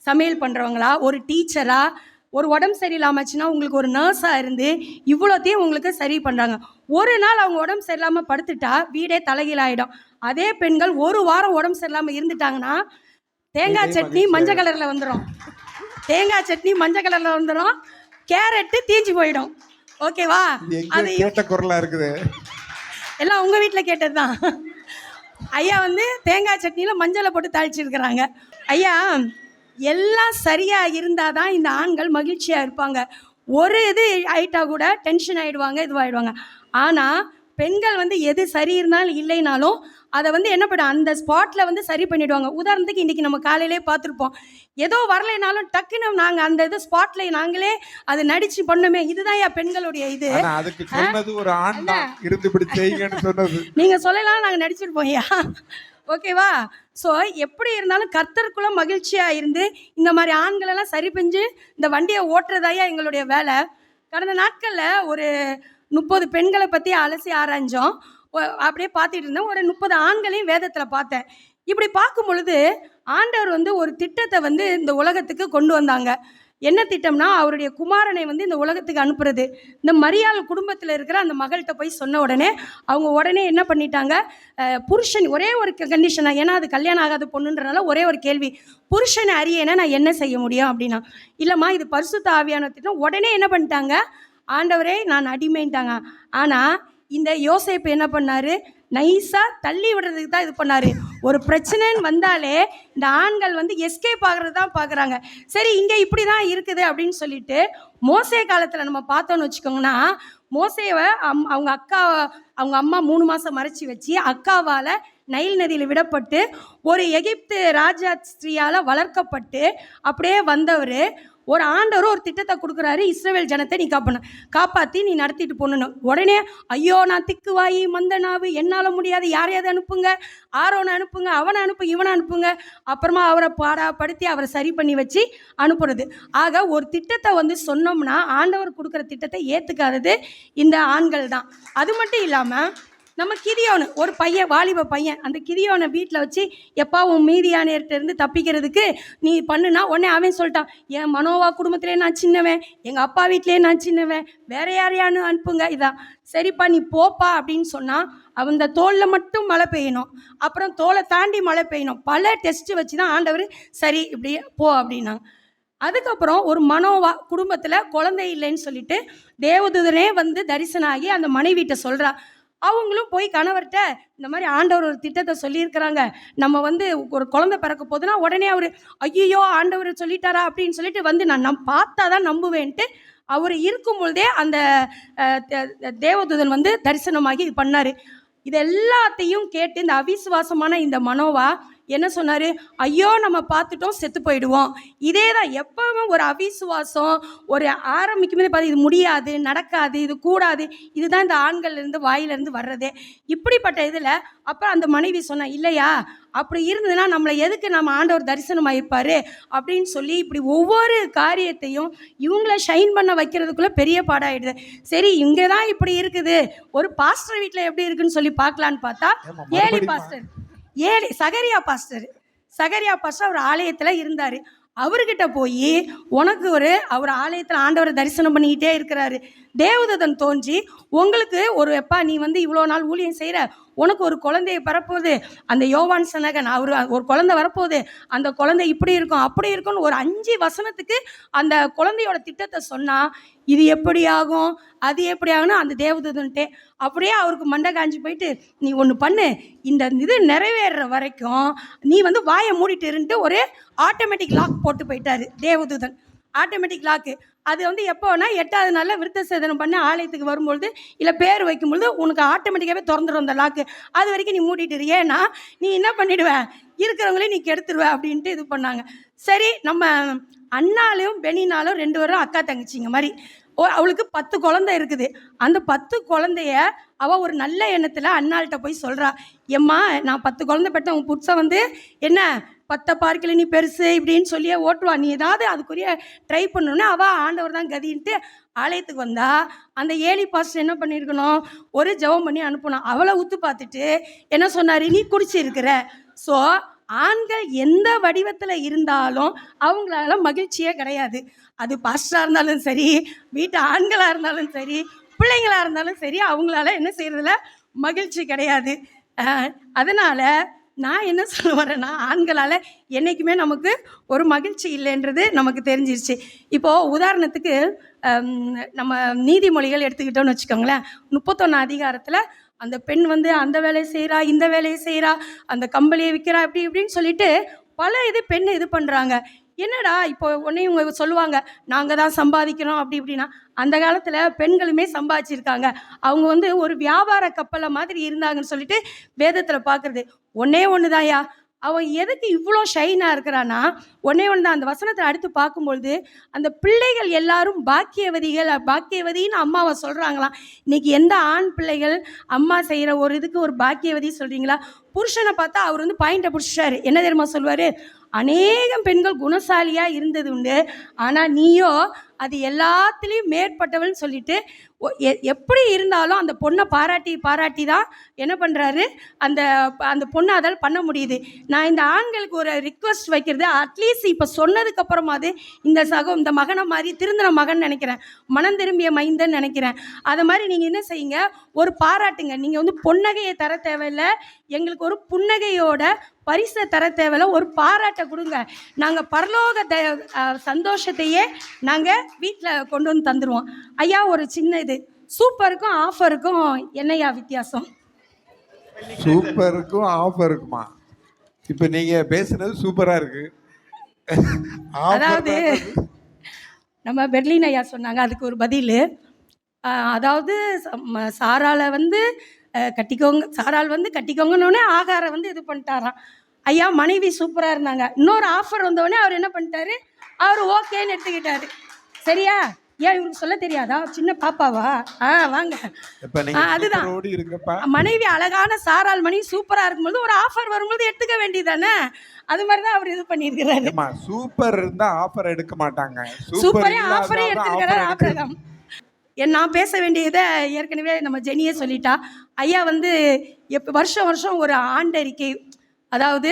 சமையல் பண்ணுறவங்களா, ஒரு டீச்சரா, ஒரு உடம்பு சரியில்லாமச்சுன்னா உங்களுக்கு ஒரு நர்ஸாக இருந்து இவ்வளோத்தையும் உங்களுக்கு சரி பண்ணுறாங்க. ஒரு நாள் அவங்க உடம்பு சரியில்லாமல் படுத்துட்டா வீடே தலைகீழாயிடும். அதே பெண்கள் ஒரு வாரம் உடம்பு சரியில்லாமல் இருந்துட்டாங்கன்னா தேங்காய் சட்னி மஞ்சள் கலரில் வந்துடும், கேரட்டு தீஞ்சு போயிடும். ஓகேவா? அது கேட்ட குரலா இருக்குது, எல்லாம் உங்கள் வீட்டில் கேட்டது தான். ஐயா வந்து தேங்காய் சட்னியில் மஞ்சளை போட்டு தாளிச்சிருக்கிறாங்க. ஐயா, எல்லாம் சரியாக இருந்தால் தான் இந்த ஆண்கள் மகிழ்ச்சியாக இருப்பாங்க. ஒரு இது ஆயிட்டா கூட டென்ஷன் ஆகிடுவாங்க, இதுவாகிடுவாங்க. ஆனால் பெண்கள் வந்து எது சரி இருந்தாலும் இல்லைனாலும் அதை வந்து என்ன பண்ண அந்த ஸ்பாட்டில் வந்து சரி பண்ணிவிடுவாங்க. உதாரணத்துக்கு இன்றைக்கி நம்ம காலையிலே பார்த்துருப்போம், ஏதோ வரலைனாலும் டக்குன்னு நாங்கள் அந்த இது ஸ்பாட்டில் நாங்களே அதை நடித்து பண்ணோமே. இதுதான் என் பெண்களுடைய இது. அதுக்கு சொன்னது ஒரு ஆண் தான் இருந்து இப்படி செய்யுங்கன்னு சொன்னது. நீங்கள் சொல்லலாம், நாங்கள் நடிச்சிருப்போம் ஐயா. ஓகேவா? ஸோ எப்படி இருந்தாலும் கர்த்தருக்குள்ள மகிழ்ச்சியாக இருந்து இந்த மாதிரி ஆண்களெல்லாம் சரி செஞ்சு இந்த வண்டியை ஓட்டுறதாயா எங்களுடைய வேலை. கடந்த நாட்களில் ஒரு 30 பெண்களை பற்றி அலசி ஆராய்ஞ்சோம். அப்படியே பார்த்துட்டு இருந்தேன். ஒரு 30 ஆண்களையும் வேதத்தில் பார்த்தேன். இப்படி பார்க்கும் பொழுது ஆண்டவர் வந்து ஒரு திட்டத்தை வந்து இந்த உலகத்துக்கு கொண்டு வந்தாங்க. என்ன திட்டம்னா, அவருடைய குமாரனை வந்து இந்த உலகத்துக்கு அனுப்புறது. இந்த மரியாள் குடும்பத்தில் இருக்கிற அந்த மகள்கிட்ட போய் சொன்ன உடனே அவங்க உடனே என்ன பண்ணிட்டாங்க, புருஷன் ஒரே ஒரு கண்டிஷனாக, ஏன்னா அது கல்யாணம் ஆகாத பொண்ணுன்றனால ஒரே ஒரு கேள்வி, புருஷனை அறியேன்னா நான் என்ன செய்ய முடியும் அப்படின்னா, இல்லைம்மா இது பரிசுத்த ஆவியான திட்டம். உடனே என்ன பண்ணிட்டாங்க, ஆண்டவரே நான் அடிமைன்ட்டாங்க. ஆனால் இந்த யோசேப்பு என்ன பண்ணார், நைஸாக தள்ளி விடுறதுக்கு தான் இது பண்ணார். ஒரு பிரச்சனைன்னு வந்தாலே இந்த ஆண்கள் வந்து எஸ்கேப் ஆகிறது தான் பார்க்குறாங்க. சரி இங்கே இப்படி தான் இருக்குது அப்படின்னு சொல்லிட்டு மோசே காலத்தில் நம்ம பார்த்தோன்னு வச்சுக்கோங்கன்னா, மோசேவை அவங்க அம்மா 3 மாதம் மறைச்சி வச்சு அக்காவால் நைல் நதியில் விடப்பட்டு ஒரு எகிப்து ராஜா ஸ்திரீயால் வளர்க்கப்பட்டு அப்படியே வந்தவர் ஒரு ஆண்டவர் ஒரு திட்டத்தை கொடுக்குறாரு, இஸ்ரவேல் ஜனத்தை நீ காப்பாற்றி நீ நடத்திட்டு போகணும். உடனே ஐயோ நான் திக்குவாயி மந்தனாவு, என்னால் முடியாது, யாரையாவது அனுப்புங்க, ஆரோனை அனுப்புங்க, அவனை அனுப்பு, இவனை அனுப்புங்க, அப்புறமா அவரை பாடாப்படுத்தி அவரை சரி பண்ணி வச்சு அனுப்புறது. ஆக ஒரு திட்டத்தை வந்து சொன்னோம்னா ஆண்டவர் கொடுக்குற திட்டத்தை ஏற்றுக்காதது இந்த ஆண்கள் தான். அது மட்டும் இல்லாமல் நம்ம கிதியோனு ஒரு பையன், வாலிப பையன், அந்த கிதியோனை வீட்டில் வச்சு எப்பா உன் மீதியானேர்கிட்டருந்து தப்பிக்கிறதுக்கு நீ பண்ணுனா உடனே அவன் சொல்லிட்டான், என் மனோவா குடும்பத்திலே நான் சின்னவன், எங்கள் அப்பா வீட்டிலே நான் சின்னவன், வேற யாரையானு அனுப்புங்க. இதான் சரிப்பா நீ போப்பா அப்படின்னு சொன்னால் அந்த தோலில் மட்டும் மழை பெய்யணும், அப்புறம் தோலை தாண்டி மழை பெய்யணும். பல டெஸ்ட்டு வச்சு தான் ஆண்டவர் சரி இப்படி போ அப்படின்னா. அதுக்கப்புறம் ஒரு மனோவா குடும்பத்தில் குழந்தை இல்லைன்னு சொல்லிட்டு தேவதூதனே வந்து தரிசனம் ஆகி அந்த மனைவிட்ட சொல்கிறா. அவங்களும் போய் கணவர்கிட்ட இந்த மாதிரி ஆண்டவர் ஒரு திட்டத்தை சொல்லியிருக்கிறாங்க, நம்ம வந்து ஒரு குழந்தை பிறக்க போதுன்னா உடனே அவர் ஐயோ ஆண்டவர் சொல்லிட்டாரா அப்படின்னு சொல்லிட்டு வந்து நான் பார்த்தா தான் நம்புவேன்ட்டு அவர் இருக்கும் பொழுதே அந்த தேவதூதன் வந்து தரிசனமாகி இது பண்ணார். இது எல்லாத்தையும் கேட்டு இந்த அவிசுவாசமான இந்த மனோவா என்ன சொன்னார், ஐயோ நம்ம பார்த்துட்டோம் செத்து போயிடுவோம். இதே தான் எப்பவும் ஒரு அவிசுவாசம் ஒரு ஆரம்பிக்கும் போதே பார்த்து இது முடியாது, நடக்காது, இது கூடாது, இதுதான் இந்த ஆண்கள்லேருந்து வாயிலிருந்து வர்றதே. இப்படிப்பட்ட இதில் அப்போ அந்த மனைவி சொன்னா, இல்லையா அப்படி இருந்ததுன்னா நம்மளை எதுக்கு நம்ம ஆண்டவர் தரிசனமாயிருப்பார் அப்படின்னு சொல்லி இப்படி ஒவ்வொரு காரியத்தையும் இவங்கள ஷைன் பண்ண வைக்கிறதுக்குள்ளே பெரிய பாடாயிடுது. சரி இங்கே தான் இப்படி இருக்குது, ஒரு பாஸ்டர் வீட்டில் எப்படி இருக்குன்னு சொல்லி பார்க்கலான்னு பார்த்தா சகரியா பாஸ்டர் அவர் ஆலயத்தில் இருந்தார். அவர்கிட்ட போய் உனக்கு அவர் ஆலயத்தில் ஆண்டவரை தரிசனம் பண்ணிக்கிட்டே இருக்கிறாரு. தேவதூதன் தோன்றி உங்களுக்கு எப்பா நீ வந்து இவ்வளோ நாள் ஊழியம் செய்கிற, உனக்கு ஒரு குழந்தைய பிறப்போகுது, அந்த யோவான் சனகன் ஒரு குழந்தை வரப்போகுது, அந்த குழந்தை இப்படி இருக்கும் அப்படி இருக்கும்னு ஒரு 5 வசனத்துக்கு அந்த குழந்தையோட திட்டத்தை சொன்னால் இது எப்படி ஆகும் அது எப்படி ஆகும்னு அந்த தேவதூதன்ட்டே அப்படியே அவருக்கு மண்டை காஞ்சி போயிட்டு, நீ ஒன்று பண்ணு, இந்த இது நிறைவேறுற வரைக்கும் நீ வந்து வாயை மூடிட்டு இருந்துட்டு ஒரு ஆட்டோமேட்டிக் லாக் போட்டு போயிட்டாரு தேவதூதன். ஆட்டோமேட்டிக் லாக்கு அது வந்து எப்போனா 8வது நாளில் விருத்த சேதனம் பண்ணி ஆலயத்துக்கு வரும்பொழுது இல்லை பேர் வைக்கும்பொழுது உனக்கு ஆட்டோமேட்டிக்காகவே திறந்துடும் அந்த லாக்கு. அது வரைக்கும் நீ மூடிட்டு ஏன்னா நீ என்ன பண்ணிடுவேன், இருக்கிறவங்களையும் நீ கெடுத்துருவ அப்படின்ட்டு இது பண்ணாங்க. சரி நம்ம அண்ணாலும் பெனினாலும் 2 பேரும் அக்கா தங்கச்சிங்க மாதிரி. அவளுக்கு 10 குழந்தை இருக்குது. அந்த 10 குழந்தைய அவள் ஒரு நல்ல எண்ணத்தில் அண்ணாள்கிட்ட போய் சொல்கிறா, எம்மா நான் 10 குழந்தை பெற்ற உன் புதுசாக வந்து என்ன 10 பார்க்கல நீ பெருசு இப்படின்னு சொல்லியே ஓட்டுவா, நீ ஏதாவது அதுக்குரிய ட்ரை பண்ணணுன்னு அவள் ஆண்டவர் தான் கதின்ட்டு ஆலயத்துக்கு வந்தா அந்த ஏலி பாஸ்டர் என்ன பண்ணியிருக்கணும், ஒரு ஜெபம் பண்ணி அனுப்பணும். அவளை உத்து பார்த்துட்டு என்ன சொன்னார், நீ குடிச்சிருக்கிற. ஸோ ஆண்கள் எந்த வடிவத்தில் இருந்தாலும் அவங்களால மகிழ்ச்சியே கிடையாது. அது பாஸ்டராக இருந்தாலும் சரி, வீட்டு ஆண்களாக இருந்தாலும் சரி, பிள்ளைங்களாக இருந்தாலும் சரி, அவங்களால என்ன செய்கிறதுல மகிழ்ச்சி கிடையாது. அதனால் நான் என்ன சொல்ல வரேன்னா, ஆண்களால் என்றைக்குமே நமக்கு ஒரு மகிழ்ச்சி இல்லைன்றது நமக்கு தெரிஞ்சிருச்சு. இப்போது உதாரணத்துக்கு நம்ம நீதிமொழிகள் எடுத்துக்கிட்டோன்னு வச்சுக்கோங்களேன். 31 அதிகாரத்தில் அந்த பெண் வந்து அந்த வேலையை செய்கிறா, இந்த வேலையை செய்கிறா, அந்த கம்பளியை விற்கிறா, இப்படி இப்படின்னு சொல்லிட்டு பல பெண்ணை இது பண்ணுறாங்க. என்னடா இப்போ உடனே இவங்க சொல்லுவாங்க, நாங்கள் தான் சம்பாதிக்கிறோம் அப்படி இப்படின்னா. அந்த காலத்தில் பெண்களுமே சம்பாதிச்சிருக்காங்க. அவங்க வந்து ஒரு வியாபார கப்பலை மாதிரி இருந்தாங்கன்னு சொல்லிட்டு வேதத்தில் பார்க்குறது. ஒன்றே ஒன்று தான்யா, அவன் எதுக்கு இவ்வளோ ஷைனாக இருக்கிறான்னா, ஒன்றே ஒன்று தான். அந்த வசனத்தை அடுத்து பார்க்கும்பொழுது, அந்த பிள்ளைகள் எல்லாரும் பாக்கியவதிகள், பாக்கியவதின்னு அம்மாவை சொல்கிறாங்களாம். இன்றைக்கி எந்த ஆண் பிள்ளைகள் அம்மா செய்கிற ஒரு இதுக்கு ஒரு பாக்கியவதி சொல்கிறீங்களா? புருஷனை பார்த்தா அவர் வந்து பாயிண்டை பிடிச்சிட்டாரு. என்ன தெரியுமா சொல்லுவார்? அநேகம் பெண்கள் குணசாலியாக இருந்தது உண்டு, ஆனால் நீயோ அது எல்லாத்துலேயும் மேற்பட்டவள்னு சொல்லிட்டு எப்படி இருந்தாலும் அந்த பொண்ணை பாராட்டி தான் என்ன பண்ணுறாரு, அந்த அந்த பொண்ணை அதால் பண்ண முடியுது. நான் இந்த ஆண்களுக்கு ஒரு ரிக்வெஸ்ட் வைக்கிறது, அட்லீஸ்ட் இப்போ சொன்னதுக்கப்புறமாவது இந்த மகனை மாதிரி திருந்தின மகன் நினைக்கிறேன், மனம் திரும்பிய மைந்தன் நினைக்கிறேன். அதை மாதிரி நீங்கள் என்ன செய்யுங்க, ஒரு பாராட்டுங்க. நீங்கள் வந்து பொன்னகையை தர தேவையில்லை, எங்களுக்கு ஒரு புன்னகையோட பரிசை தர தேவையில்ல, ஒரு பாராட்டை கொடுங்க. நாங்கள் பரலோக சந்தோஷத்தையே நாங்கள் வீட்டில் கொண்டு வந்து தந்துடுவோம். ஐயா, ஒரு சின்ன இது, சூப்பருக்கும் ஆஃபருக்கும் என்னையா வித்தியாசம்? சூப்பருக்கும் ஆஃபருக்குமா? இப்போ நீங்கள் பேசுனது சூப்பராக இருக்கு. அதாவது நம்ம பெர்லின் ஐயா சொன்னாங்க, அதுக்கு ஒரு பதில். அதாவது சாராளை வந்து கட்டிக்கோங்க, சாரால் வந்து கட்டிக்கோங்கன்னொடனே ஆகாரம் வந்து இது பண்ணிட்டாராம். ஐயா மனைவி சூப்பராக இருந்தாங்க, இன்னொரு ஆஃபர் வந்தோடனே அவர் என்ன பண்ணிட்டாரு, அவர் ஓகேன்னு எடுத்துக்கிட்டாரு. சரியா? ஏன் இவருக்கு சொல்ல தெரியாதா? சின்ன பாப்பாவா? வாங்க. அதுதான் மனைவி அழகான சாரால் மனைவி சூப்பராக இருக்கும்போது ஒரு ஆஃபர் வரும்போது எடுத்துக்க வேண்டியதானே? அது மாதிரி தான் அவர் இது பண்ணியிருக்கிறாரு. சூப்பர் இருந்தால் ஆஃபர் எடுக்க மாட்டாங்க, சூப்பரே ஆஃபரே எடுத்துக்கிறாரு ஆபிரகாம். நான் பேச வேண்டியதை ஏற்கனவே நம்ம ஜெனியே சொல்லிட்டா. ஐயா வந்து வருஷம் வருஷம் ஒரு ஆண்டறிக்கை, அதாவது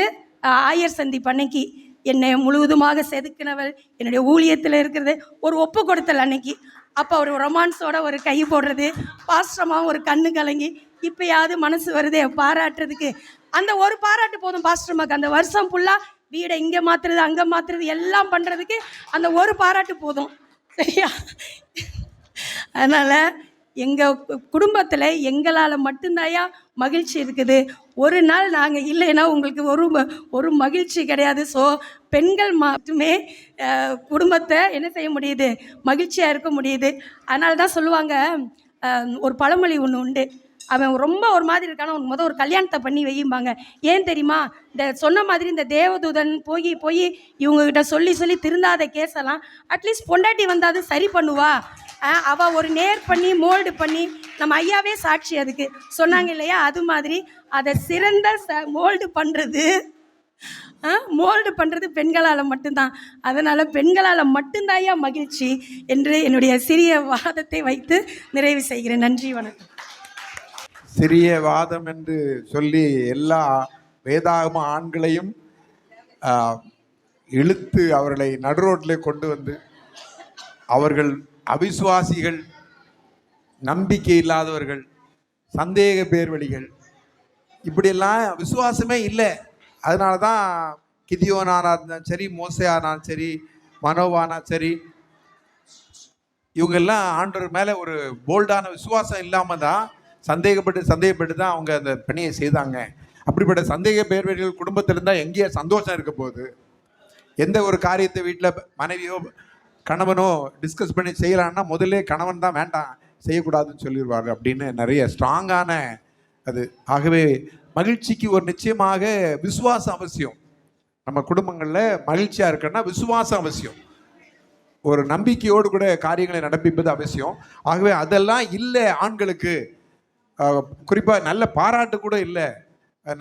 ஆயர் சந்தி பண்ணைக்கு என்னை முழுவதுமாக செதுக்கினவள், என்னுடைய ஊழியத்தில் இருக்கிறது ஒரு ஒப்பு கொடுத்தல் அன்னைக்கு. அப்போ ஒரு ரொமான்ஸோட ஒரு கை போடுறது, பாஸ்டமாக ஒரு கண்ணு கலங்கி இப்போயாவது மனசு வருதே பாராட்டுறதுக்கு. அந்த ஒரு பாராட்டு போதும் பாஸ்டர்மாக்கு. அந்த வருஷம் ஃபுல்லாக வீடை இங்கே மாற்றுறது அங்கே மாற்றுறது எல்லாம் பண்ணுறதுக்கு அந்த ஒரு பாராட்டு போதும். சரியா? அதனால் எங்கள் குடும்பத்தில் எங்களால் மட்டும்தாயா மகிழ்ச்சி இருக்குது. ஒரு நாள் நாங்கள் இல்லைன்னா உங்களுக்கு ஒரு மகிழ்ச்சி கிடையாது. ஸோ பெண்கள் மட்டுமே குடும்பத்தை என்ன செய்ய முடியுது, மகிழ்ச்சியாக இருக்க முடியுது. அதனால தான் சொல்லுவாங்க, ஒரு பழமொழி ஒன்று உண்டு, அவன் ரொம்ப ஒரு மாதிரி இருக்கான அவனுக்கு ஒரு கல்யாணத்தை பண்ணி வையும்பாங்க. ஏன் தெரியுமா? இந்த சொன்ன மாதிரி இந்த தேவதூதன் போய் இவங்ககிட்ட சொல்லி திருந்தாத கேஸெல்லாம் அட்லீஸ்ட் பொண்டாட்டி வந்தாது சரி பண்ணுவா. அவள் ஒரு நேர் பண்ணி மோல்டு பண்ணி, நம்ம ஐயாவே சாட்சி அதுக்கு சொன்னாங்க இல்லையா? அது மாதிரி அதை சிறந்த மோல்டு பண்ணுறது பெண்களால் மட்டும்தான். அதனால் பெண்களால் மட்டும்தாயா மகிழ்ச்சி என்று என்னுடைய சிறிய வாதத்தை வைத்து நிறைவு செய்கிறேன். நன்றி, வணக்கம். சிறிய வாதம் என்று சொல்லி எல்லா வேதாகம ஆண்களையும் இழுத்து அவர்களை நடுரோட்டில் கொண்டு வந்து, அவர்கள் அவிசுவாசிகள், நம்பிக்கை இல்லாதவர்கள், சந்தேக பேர்வழிகள், இப்படியெல்லாம் விசுவாசமே இல்லை. அதனால தான் கிதியோனானா இருந்தாலும் சரி, மோசையானாலும் சரி, மனோவானா சரி, இவங்கெல்லாம் ஆண்டவர் மேலே ஒரு போல்டான விசுவாசம் இல்லாமல் தான் சந்தேகப்பட்டு தான் அவங்க அந்த பணியை செய்தாங்க. அப்படிப்பட்ட சந்தேக பேர்வழிகள் குடும்பத்தில் இருந்தால் எங்கேயே சந்தோஷம் இருக்க போகுது? எந்த ஒரு காரியத்தை வீட்டில் மனைவியோ கணவனோ டிஸ்கஸ் பண்ணி செய்யலான்னா முதல்ல கணவன் தான் வேண்டாம் செய்யக்கூடாதுன்னு சொல்லிடுவாங்க அப்படின்னு நிறைய ஸ்ட்ராங்கான அது. ஆகவே மகிழ்ச்சிக்கு ஒரு நிச்சயமாக விசுவாசம் அவசியம். நம்ம குடும்பங்களில் மகிழ்ச்சியாக இருக்கணும்னா விசுவாசம் அவசியம். ஒரு நம்பிக்கையோடு கூட காரியங்களை நடப்பிப்பது அவசியம். ஆகவே அதெல்லாம் இல்லை ஆண்களுக்கு. குறிப்பாக நல்ல பாராட்டு கூட இல்லை.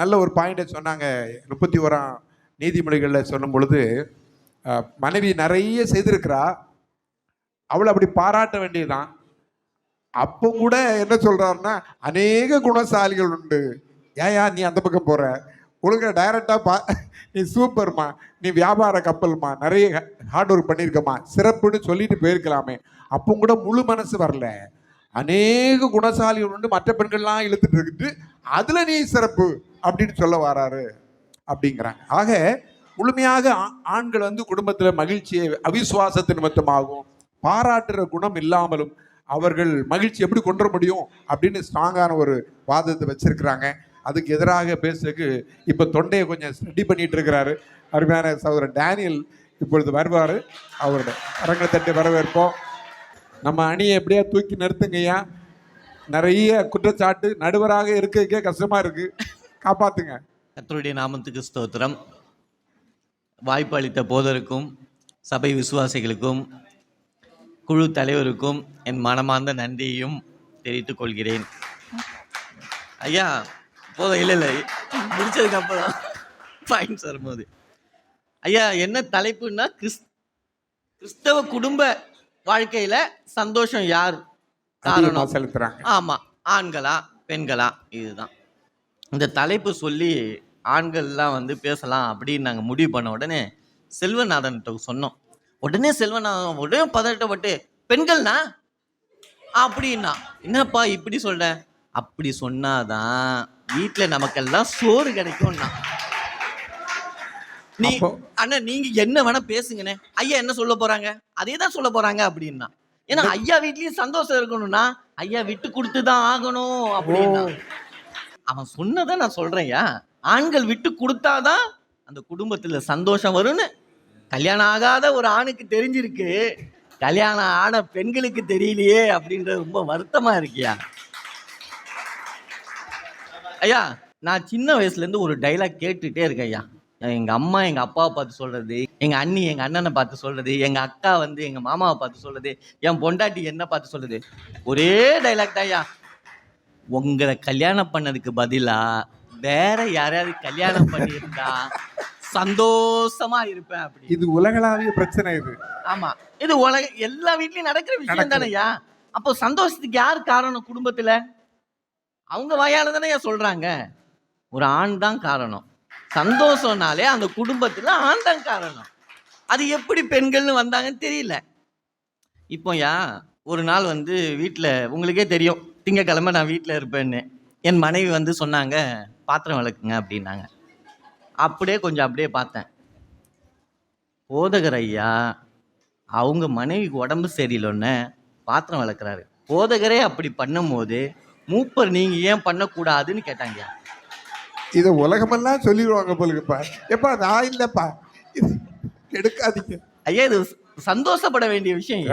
நல்ல ஒரு பாயிண்டை சொன்னாங்க 31ஆம் நீதிமொழிகளில் சொல்லும் பொழுது, மனைவி நிறைய செய்திருக்கிறா, அவளை அப்படி பாராட்ட வேண்டியதுதான். அப்போ கூட என்ன சொல்றாருன்னா, அநேக குணசாலிகள் உண்டு, ஏன் நீ அந்த பக்கம் போற, ஒழுங்கா டைரக்டா நீ சூப்பர்மா, நீ வியாபார கப்பல்மா, நிறைய ஹார்ட் ஒர்க் பண்ணியிருக்கமா, சிறப்புன்னு சொல்லிட்டு போயிருக்கலாமே. அப்போ கூட முழு மனசு வரல. அநேக குணசாலிகள் உண்டு, மற்ற பெண்கள்லாம் இழுத்துட்டு இருக்குது, அதுல நீ சிறப்பு அப்படின்னு சொல்ல வராரு அப்படிங்கிறாங்க. ஆக முழுமையாக ஆண்கள் வந்து குடும்பத்தில் மகிழ்ச்சியை அவிசுவாசத்து நிமித்தமாகவும் பாராட்டுற குணம் இல்லாமலும் அவர்கள் மகிழ்ச்சி எப்படி கொண்டு வர முடியும் அப்படின்னு ஸ்ட்ராங்கான ஒரு வாதத்தை வச்சிருக்கிறாங்க. அதுக்கு எதிராக பேசுறதுக்கு இப்போ தொண்டையை கொஞ்சம் ரெடி பண்ணிட்டு இருக்கிறாரு அருமையான சகோதரர் டேனியல். இப்பொழுது வருவார். அவருடைய அரங்கை தட்டி வரவேற்போம். நம்ம அணியை எப்படியா தூக்கி நிறுத்துங்கய்யா. நிறைய குற்றச்சாட்டு, நடுவராக இருக்கே கஷ்டமா இருக்கு, காப்பாத்துங்க. கர்த்தருடைய நாமத்துக்கு ஸ்தோத்திரம். வாய்ப்பு அளித்த போதருக்கும் சபை விசுவாசிகளுக்கும் குழு தலைவருக்கும் என் மனமார்ந்த நன்றியையும் தெரிவித்துக் கொள்கிறேன். ஐயா போதும், இல்லை முடிச்சதுக்கு அப்புறம் பாயிண்ட்ஸ் வரும்போது ஐயா என்ன தலைப்புன்னா, கிறிஸ்தவ குடும்ப வாழ்க்கையில சந்தோஷம் யார் காரணம் செலுத்துறாங்க? ஆமா, ஆண்களா பெண்களா? இதுதான் இந்த தலைப்பு. சொல்லி ஆண்கள்லாம் வந்து பேசலாம் அப்படின்னு நாங்கள் முடிவு பண்ண உடனே செல்வநாதன்கிட்ட சொன்னோம். உடனே செல்வநாதன் உடனே பதட்டப்பட்டு, பெண்கள்னா அப்படின்னா என்னப்பா இப்படி சொல்ற? அப்படி சொன்னாதான் வீட்டில் நமக்கெல்லாம் சோறு கிடைக்கும்னா. நீ அண்ணா நீங்க என்ன வேணா பேசுங்கண்ணே, ஐயா என்ன சொல்ல போறாங்க அதே தான் சொல்ல போறாங்க அப்படின்னா. ஏன்னா ஐயா வீட்லயும் சந்தோஷம் இருக்கணும்னா ஐயா விட்டு கொடுத்துதான் ஆகணும் அப்படின்னா. அவன் சொன்னதை நான் சொல்றேன்யா, ஆண்கள் விட்டு கொடுத்தாதான் அந்த குடும்பத்துல சந்தோஷம் வரும்னு கல்யாணம் ஆகாத ஒரு ஆணுக்கு தெரிஞ்சிருக்கு, கல்யாணம் ஆன பெண்களுக்கு தெரியலையே அப்படின்றது ரொம்ப வருத்தமா இருக்கியா. ஐயா நான் சின்ன வயசுல இருந்து ஒரு டைலாக் கேட்டுட்டே இருக்கேன் ஐயா. எங்க அம்மா எங்க அப்பாவை பார்த்து சொல்றது, எங்க அண்ணி எங்க அண்ணனை பார்த்து சொல்றது, எங்க அக்கா வந்து எங்க மாமாவை பார்த்து சொல்றது, என் பொண்டாட்டி என்ன பார்த்து சொல்றது, ஒரே டைலாக் தான் ஐயா. உங்களை கல்யாணம் பண்ணதுக்கு பதிலா வேற யாரையாவது கல்யாணம் பண்ணியிருந்தா சந்தோஷமா இருப்பேன் அப்படி. இது உலகளாவிய பிரச்சனை இது. ஆமா, இது உலக எல்லா வீட்லயும் நடக்கிற விஷயம் தானேயா. அப்போ சந்தோஷத்துக்கு யார் காரணம்? குடும்பத்துல அவங்க வாயால தானே சொல்றாங்க. ஒரு ஆண் தான் காரணம். சந்தோஷம்னாலே அந்த குடும்பத்துல ஆண் தான் காரணம். அது எப்படி பெண்கள்னு வந்தாங்கன்னு தெரியல. இப்போயா ஒரு நாள் வந்து வீட்டில் உங்களுக்கே தெரியும், திங்கக்கிழமை நான் வீட்டில் இருப்பேன்னு என் மனைவி வந்து சொன்னாங்க, பாத்திரம் விளக்குங்க அப்படின்னாங்க. அப்படியே பார்த்தேன். போதகர் ஐயா அவங்க மனைவிக்கு உடம்பு சரியில்லைன்னு பாத்திரம் விளக்குறாரு. போதகரே அப்படி பண்ணும் போது மூப்பர் நீங்க ஏன் பண்ணக்கூடாதுன்னு கேட்டாங்க. இதை உலகமெல்லாம் சொல்லிடுவாங்க போலுக்குப்பா. எப்பா நான் இல்லப்பா, இது எடுக்காதீங்க ஐயா. இது சந்தோஷப்பட வேண்டிய விஷயம்.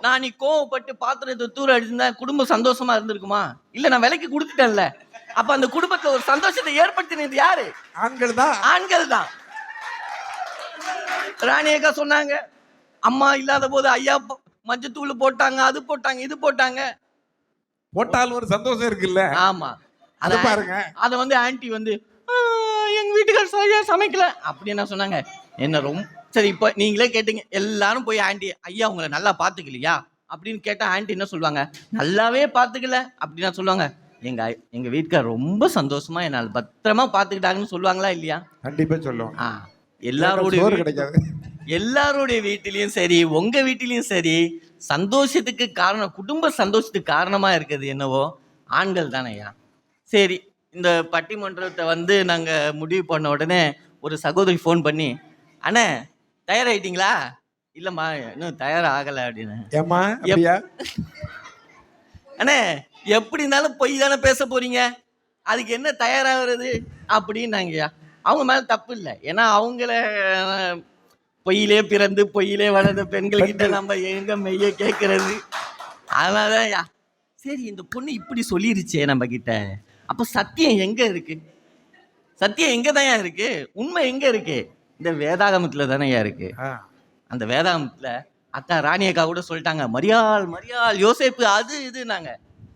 நான் நீ கோவப்பட்டு பாத்திரத்தை தூர அடிச்சிருந்தா குடும்பம் சந்தோஷமா இருந்திருக்குமா? இல்ல நான் விலைக்கு கொடுத்துட்டேன்ல. அப்ப அந்த குடும்பத்துல ஒரு சந்தோஷத்தை ஏற்படுத்தினது யாரு? ஆண்கள் தான். ராணி அக்கா சொன்னாங்க, அம்மா இல்லாத போது ஐயா மஞ்சத்தூள் போட்டாங்க, அது போட்டாங்க, இது போட்டாங்க. போட்டாலும் ஒரு சந்தோஷம் இருக்குல்ல. ஆமா, அத பாருங்க. அத வந்து ஆன்ட்டி வந்து எங்க வீட்டுக்கார சரியா சமைக்கல அப்படி என்ன சொன்னாங்க. என்ன ரொம்ப சரி. இப்ப நீங்களே கேட்டீங்க, எல்லாரும் போய் ஆன்ட்டி ஐயா உங்களை நல்லா பாத்துக்கலையா அப்படின்னு கேட்டா ஆன்ட்டி என்ன சொல்லுவாங்க? நல்லாவே பாத்துக்கல அப்படின்னா சொல்லுவாங்க. எங்க வீட்டுக்கார ரொம்ப சந்தோஷமா என்னால் பத்திரமா பாத்துக்கிட்டாங்கன்னு சொல்லுவாங்களா இல்லையா? கண்டிப்பா சொல்லுவாங்க. எல்லாருடைய வீட்டிலையும் சரி, உங்க வீட்டிலையும் சரி, சந்தோஷத்துக்கு காரணம், குடும்ப சந்தோஷத்துக்கு காரணமா இருக்குது என்னவோ ஆண்கள் தானேயா. சரி, இந்த பட்டிமன்றத்தை வந்து நாங்க முடிவு பண்ண உடனே ஒரு சகோதரி ஃபோன் பண்ணி, அண்ணே தயாராயிட்டீங்களா? இல்லம்மா இன்னும் தயாராகலை அப்படின்னு. அண்ணே எப்படி இருந்தாலும் பொய் தானே பேச போறீங்க, அதுக்கு என்ன தயாராகிறது அப்படின்னாங்கய்யா. அவங்க மேல தப்பு இல்லை, ஏன்னா அவங்கள பொய்யிலே பிறந்து பொய்யிலே வளர்ந்த பெண்கள்கிட்ட நம்ம எங்க மெய்ய கேட்கறது. அதனாலதான் சரி இந்த பொண்ணு இப்படி சொல்லிருச்சே நம்ம கிட்ட, அப்ப சத்தியம் எங்க இருக்கு? சத்தியம் எங்க தான் இருக்கு? உண்மை எங்க இருக்கு? இந்த வேதாகமத்துல தானே இருக்கு. அந்த வேதாகமத்துல அக்கா ராணி அக்கா கூட சொல்லிட்டாங்க, மரியாள் மரியாள் யோசேப்பு அது இது. நாங்க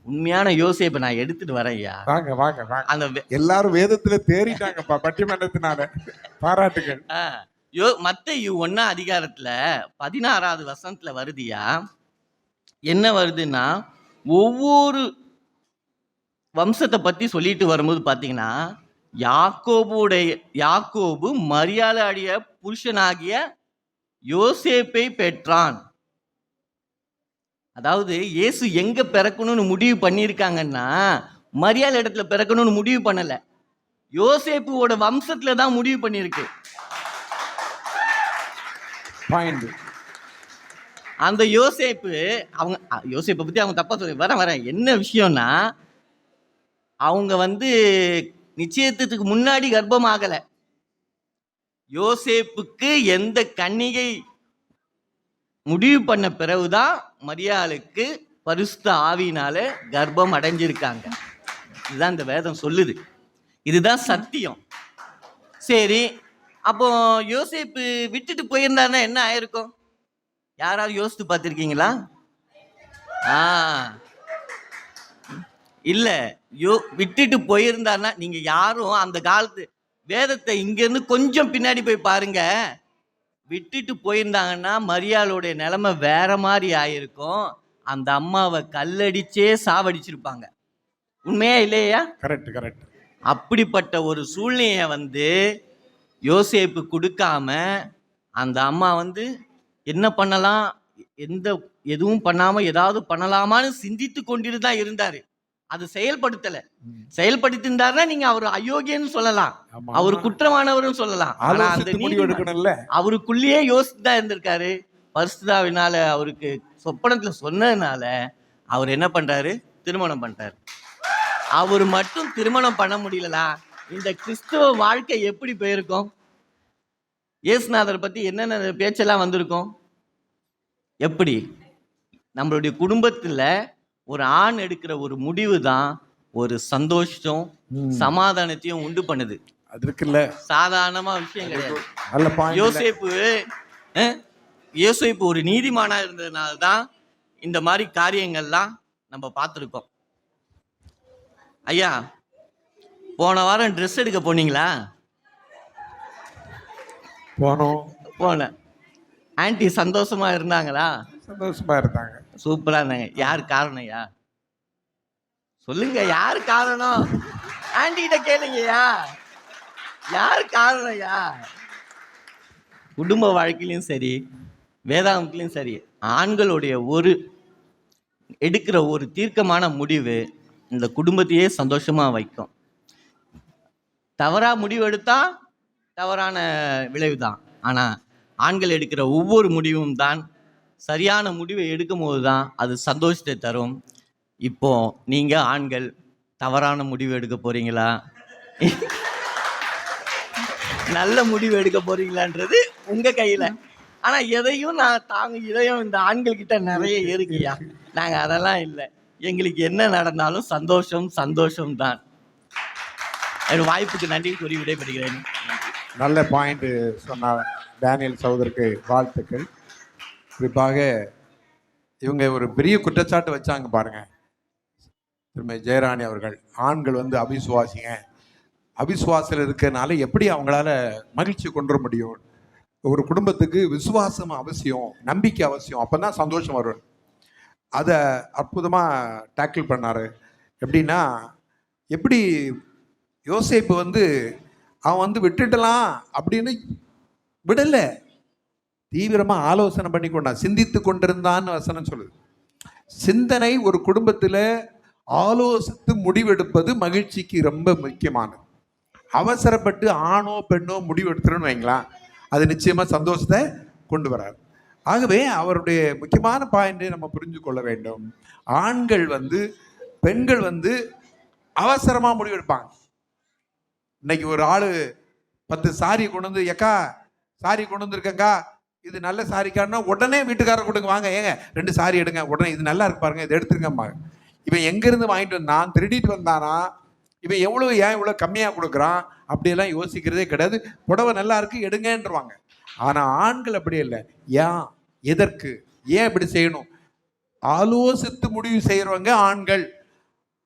உண்மையான யோசேப்பை நான் எடுத்துட்டு வரேன்யா. வாங்க வாங்க வாங்க. அந்த எல்லாரும் வேதத்துல தேறிட்டாங்கப்பா பட்டிமன்றத்தினால. பாராட்டுகள். மத்தேயு 1 அதிகாரத்துல 16வது வசனத்துல வருதியா, என்ன வருதுன்னா, ஒவ்வொரு வம்சத்தை பத்தி சொல்லிட்டு வரும்போது பாத்தீங்கன்னா, யாக்கோபு மரியாளுடைய புருஷனாகிய யோசேப்பை பெற்றான். அதாவது இயேசு எங்க பிறக்கணும்னு முடிவு பண்ணியிருக்காங்கன்னா, மரியாள் இடத்துல பிறக்கணும்னு முடிவு பண்ணல, யோசேப்புவோட வம்சத்துல தான் முடிவு பண்ணிருக்கு. அந்த யோசேப்பு அவங்க யோசேப்பை பத்தி அவங்க தப்பா சொல்லி வரேன். என்ன விஷயம்னா, அவங்க வந்து நிச்சயத்துக்கு முன்னாடி கர்ப்பம் ஆகல. யோசேப்புக்கு எந்த கன்னிகை முடிவு பண்ண பிறகுதான் மரியாளுக்கு பரிசுத்த ஆவியினால கர்ப்பம் அடைஞ்சிருக்காங்க. இதுதான் இந்த வேதம் சொல்லுது. இதுதான் சத்தியம். சரி, அப்போ யோசேப்பு விட்டுட்டு போயிருந்தாருன்னா என்ன ஆயிருக்கும்? யாராவது யோசித்து பார்த்துருக்கீங்களா? இல்ல, விட்டுட்டு போயிருந்தாருன்னா, நீங்க யாரும் அந்த காலத்து வேதத்தை இங்கிருந்து கொஞ்சம் பின்னாடி போய் பாருங்க. விட்டுட்டு போயிருந்தாங்கன்னா மரியாளுடைய நிலைமை வேற மாதிரி ஆயிருக்கும். அந்த அம்மாவை கல்லடிச்சே சாவடிச்சிருப்பாங்க. உண்மையா இல்லையா? Correct correct. அப்படிப்பட்ட ஒரு சூழ்நிலையை யோசேப்பு கொடுக்காம அந்த அம்மா என்ன பண்ணலாம், எதுவும் பண்ணாம ஏதாவது பண்ணலாமான்னு சிந்தித்து கொண்டிட்டு தான் இருந்தாரு. அது செயல்படுத்தல. செயல்படுத்திருந்தாருன்னா நீங்க அவர் அயோக்கியன்னு சொல்லலாம், அவர் குற்றமானவர்னு சொல்லலாம். ஆனா அந்த அவருக்குள்ளேயே யோசித்து தான் இருந்திருக்காரு. பரிசுத்தாவினால அவருக்கு சொப்பனத்துல சொன்னதுனால அவர் என்ன பண்றாரு, திருமணம் பண்றாரு. அவர் மட்டும் திருமணம் பண்ண முடியலா, இந்த கிறிஸ்துவ வாழ்க்கை எப்படி போயிருக்கும்? இயேசுநாதர் பத்தி என்னென்ன பேச்செல்லாம் வந்திருக்கும்? எப்படி நம்மளுடைய குடும்பத்துல ஒரு ஆண் எடுக்கிற ஒரு முடிவு தான் ஒரு சந்தோஷம் சமாதானத்தையும் உண்டு பண்ணுது. அதுக்குல்ல சாதாரணமா விஷயம் கிடையாது. யோசேப்பு ஒரு நீதிமானா இருந்ததுனால தான் இந்த மாதிரி காரியங்கள்லாம் நம்ம பார்த்துருக்கோம். ஐயா, போன வாரம் ட்ரெஸ் எடுக்க போனீங்களா? போனேன். ஆன்டி சந்தோஷமா இருந்தாங்களா? சந்தோஷமா இருந்தாங்க, சூப்பரா இருந்தாங்க. யார் காரணம்? ஐயா சொல்லுங்க, யார் காரணம்? ஆன்டி கிட்ட கேளுங்கய்யா, யார் காரணம்? ஐயா, குடும்ப வாழ்க்கையிலும் சரி, வேதாந்தத்திலையும் சரி, ஆண்களுடைய எடுக்கிற ஒரு தீர்க்கமான முடிவு இந்த குடும்பத்தையே சந்தோஷமா வைக்கும். தவறா முடிவு எடுத்தா தவறான விளைவு தான். ஆனா ஆண்கள் எடுக்கிற ஒவ்வொரு முடிவும் தான் சரியான முடிவை எடுக்கும் போது தான் அது சந்தோஷத்தை தரும். இப்போ நீங்க ஆண்கள் தவறான முடிவு எடுக்க போறீங்களா, நல்ல முடிவு எடுக்க போறீங்களான்றது உங்க கையில. ஆனா எதையும் இதையும் இந்த ஆண்கள் கிட்ட நிறைய இருக்கியா, நாங்க அதெல்லாம் இல்லை. எங்களுக்கு என்ன நடந்தாலும் சந்தோஷம் தான். வாய்ப்புக்கு நன்றி கூறி விடைபெறுகிறேன். நல்ல பாயிண்ட் சொன்னார் டேனியல் சகோதரருக்கு வாழ்த்துக்கள். குறிப்பாக இவங்க ஒரு பெரிய குற்றச்சாட்டு வச்சாங்க பாருங்க, திருமதி ஜெயராணி அவர்கள். ஆண்கள் அவிசுவாசிங்க, அவிசுவாசில் இருக்கிறதுனால எப்படி அவங்களால மகிழ்ச்சி கொண்டு வர முடியும்? ஒரு குடும்பத்துக்கு விசுவாசம் அவசியம், நம்பிக்கை அவசியம், அப்போ தான் சந்தோஷம் வரும். அதை அற்புதமாக டேக்கிள் பண்ணார். எப்படின்னா, எப்படி யோசேப்பு அவன் விட்டுடலாம் அப்படின்னு விடலை, தீவிரமாக ஆலோசனை பண்ணி கொண்டான், சிந்தித்து கொண்டிருந்தான்னு வசனம் சொல்லுது. சிந்தனை ஒரு குடும்பத்தில் ஆலோசித்து முடிவெடுப்பது மகிழ்ச்சிக்கு ரொம்ப முக்கியமானது. அவசரப்பட்டு ஆணோ பெண்ணோ முடிவு எடுத்துருன்னு வைங்களேன், அது நிச்சயமாக சந்தோஷத்தை கொண்டு வராது. ஆகவே அவருடைய முக்கியமான பாயிண்டை நம்ம புரிஞ்சு கொள்ள வேண்டும். ஆண்கள் பெண்கள் அவசரமாக முடிவெடுப்பாங்க. இன்னைக்கு ஒரு ஆள் 10 சாரி கொண்டு ஏக்கா சாரி கொண்டு வந்துருக்கங்கா, இது நல்ல சாரிக்கான்னா உடனே வீட்டுக்காரர் கொடுங்க, வாங்க ஏங்க 2 சாரி எடுங்க, உடனே இது நல்லா இருக்கு பாருங்க, இதை எடுத்துருங்கம்பாங்க. இவன் எங்கேருந்து வாங்கிட்டு வந்தான், திருடிட்டு வந்தானா, இவன் ஏன் இவ்வளோ கம்மியாக கொடுக்குறான், அப்படியெல்லாம் யோசிக்கிறதே கிடையாது. புடவை நல்லா இருக்கு எடுங்கன்றுவாங்க. ஆனால் ஆண்கள் அப்படி இல்லை. ஏன், எதற்கு, ஏன் இப்படி செய்யணும், ஆலோசித்து முடிவு செய்கிறவங்க ஆண்கள்.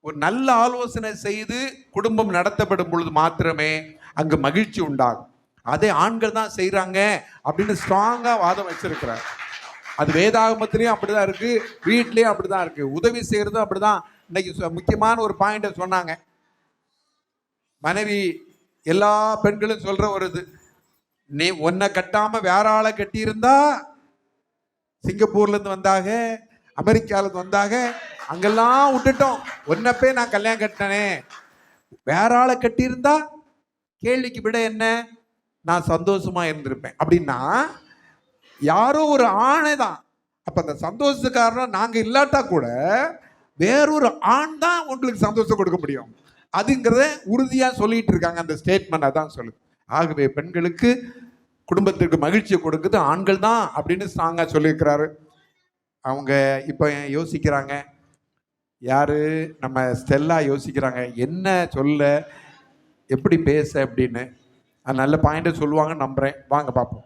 ஒரு நல்ல ஆலோசனை செய்து குடும்பம் நடத்தப்படும் பொழுது மாத்திரமே அங்கு மகிழ்ச்சி உண்டாகும். அதே ஆண்கள் தான் செய்கிறாங்க அப்படின்னு ஸ்ட்ராங்காக வாதம் வச்சிருக்கிறார். அது வேதாகமத்திலையும் அப்படிதான் இருக்கு, வீட்லேயும் அப்படிதான் இருக்கு, உதவி செய்கிறதும் அப்படிதான். இன்னைக்கு முக்கியமான ஒரு பாயிண்ட்டை சொன்னாங்க. மனைவி எல்லா பெண்களும் சொல்ற ஒரு இது, நீ உன்னை கட்டாம வேற ஆளை கட்டியிருந்தா, சிங்கப்பூர்ல இருந்து வந்தாக, அமெரிக்கால இருந்து வந்தாக, அங்கெல்லாம் விட்டுட்டோம், உன்னப்பே நான் கல்யாணம் கட்டினே, வேற ஆளை கட்டியிருந்தா கேள்விக்கு விட என்ன, நான் சந்தோஷமா இருந்திருப்பேன் அப்படின்னா யாரோ ஒரு ஆணை தான். அப்ப அந்த சந்தோஷத்துக்கு காரணம் நாங்க இல்லாட்டா கூட வேறொரு ஆண் தான் உங்களுக்கு சந்தோஷம் கொடுக்க முடியும், அதுங்கிறத உறுதியா சொல்லிட்டு இருக்காங்க. அந்த ஸ்டேட்மெண்ட் அதான் சொல்லுது. ஆகவே பெண்களுக்கு குடும்பத்திற்கு மகிழ்ச்சியை கொடுக்குது ஆண்கள் தான் அப்படின்னு ஸ்ட்ராங்காக சொல்லியிருக்கிறாரு. அவங்க இப்போ யோசிக்கிறாங்க, யாரு நம்ம ஸ்டெல்லா யோசிக்கிறாங்க என்ன சொல்ல, எப்படி பேச அப்படின்னு. அது நல்ல பாயிண்ட்டை சொல்லுவாங்கன்னு நம்புகிறேன். வாங்க பார்ப்போம்.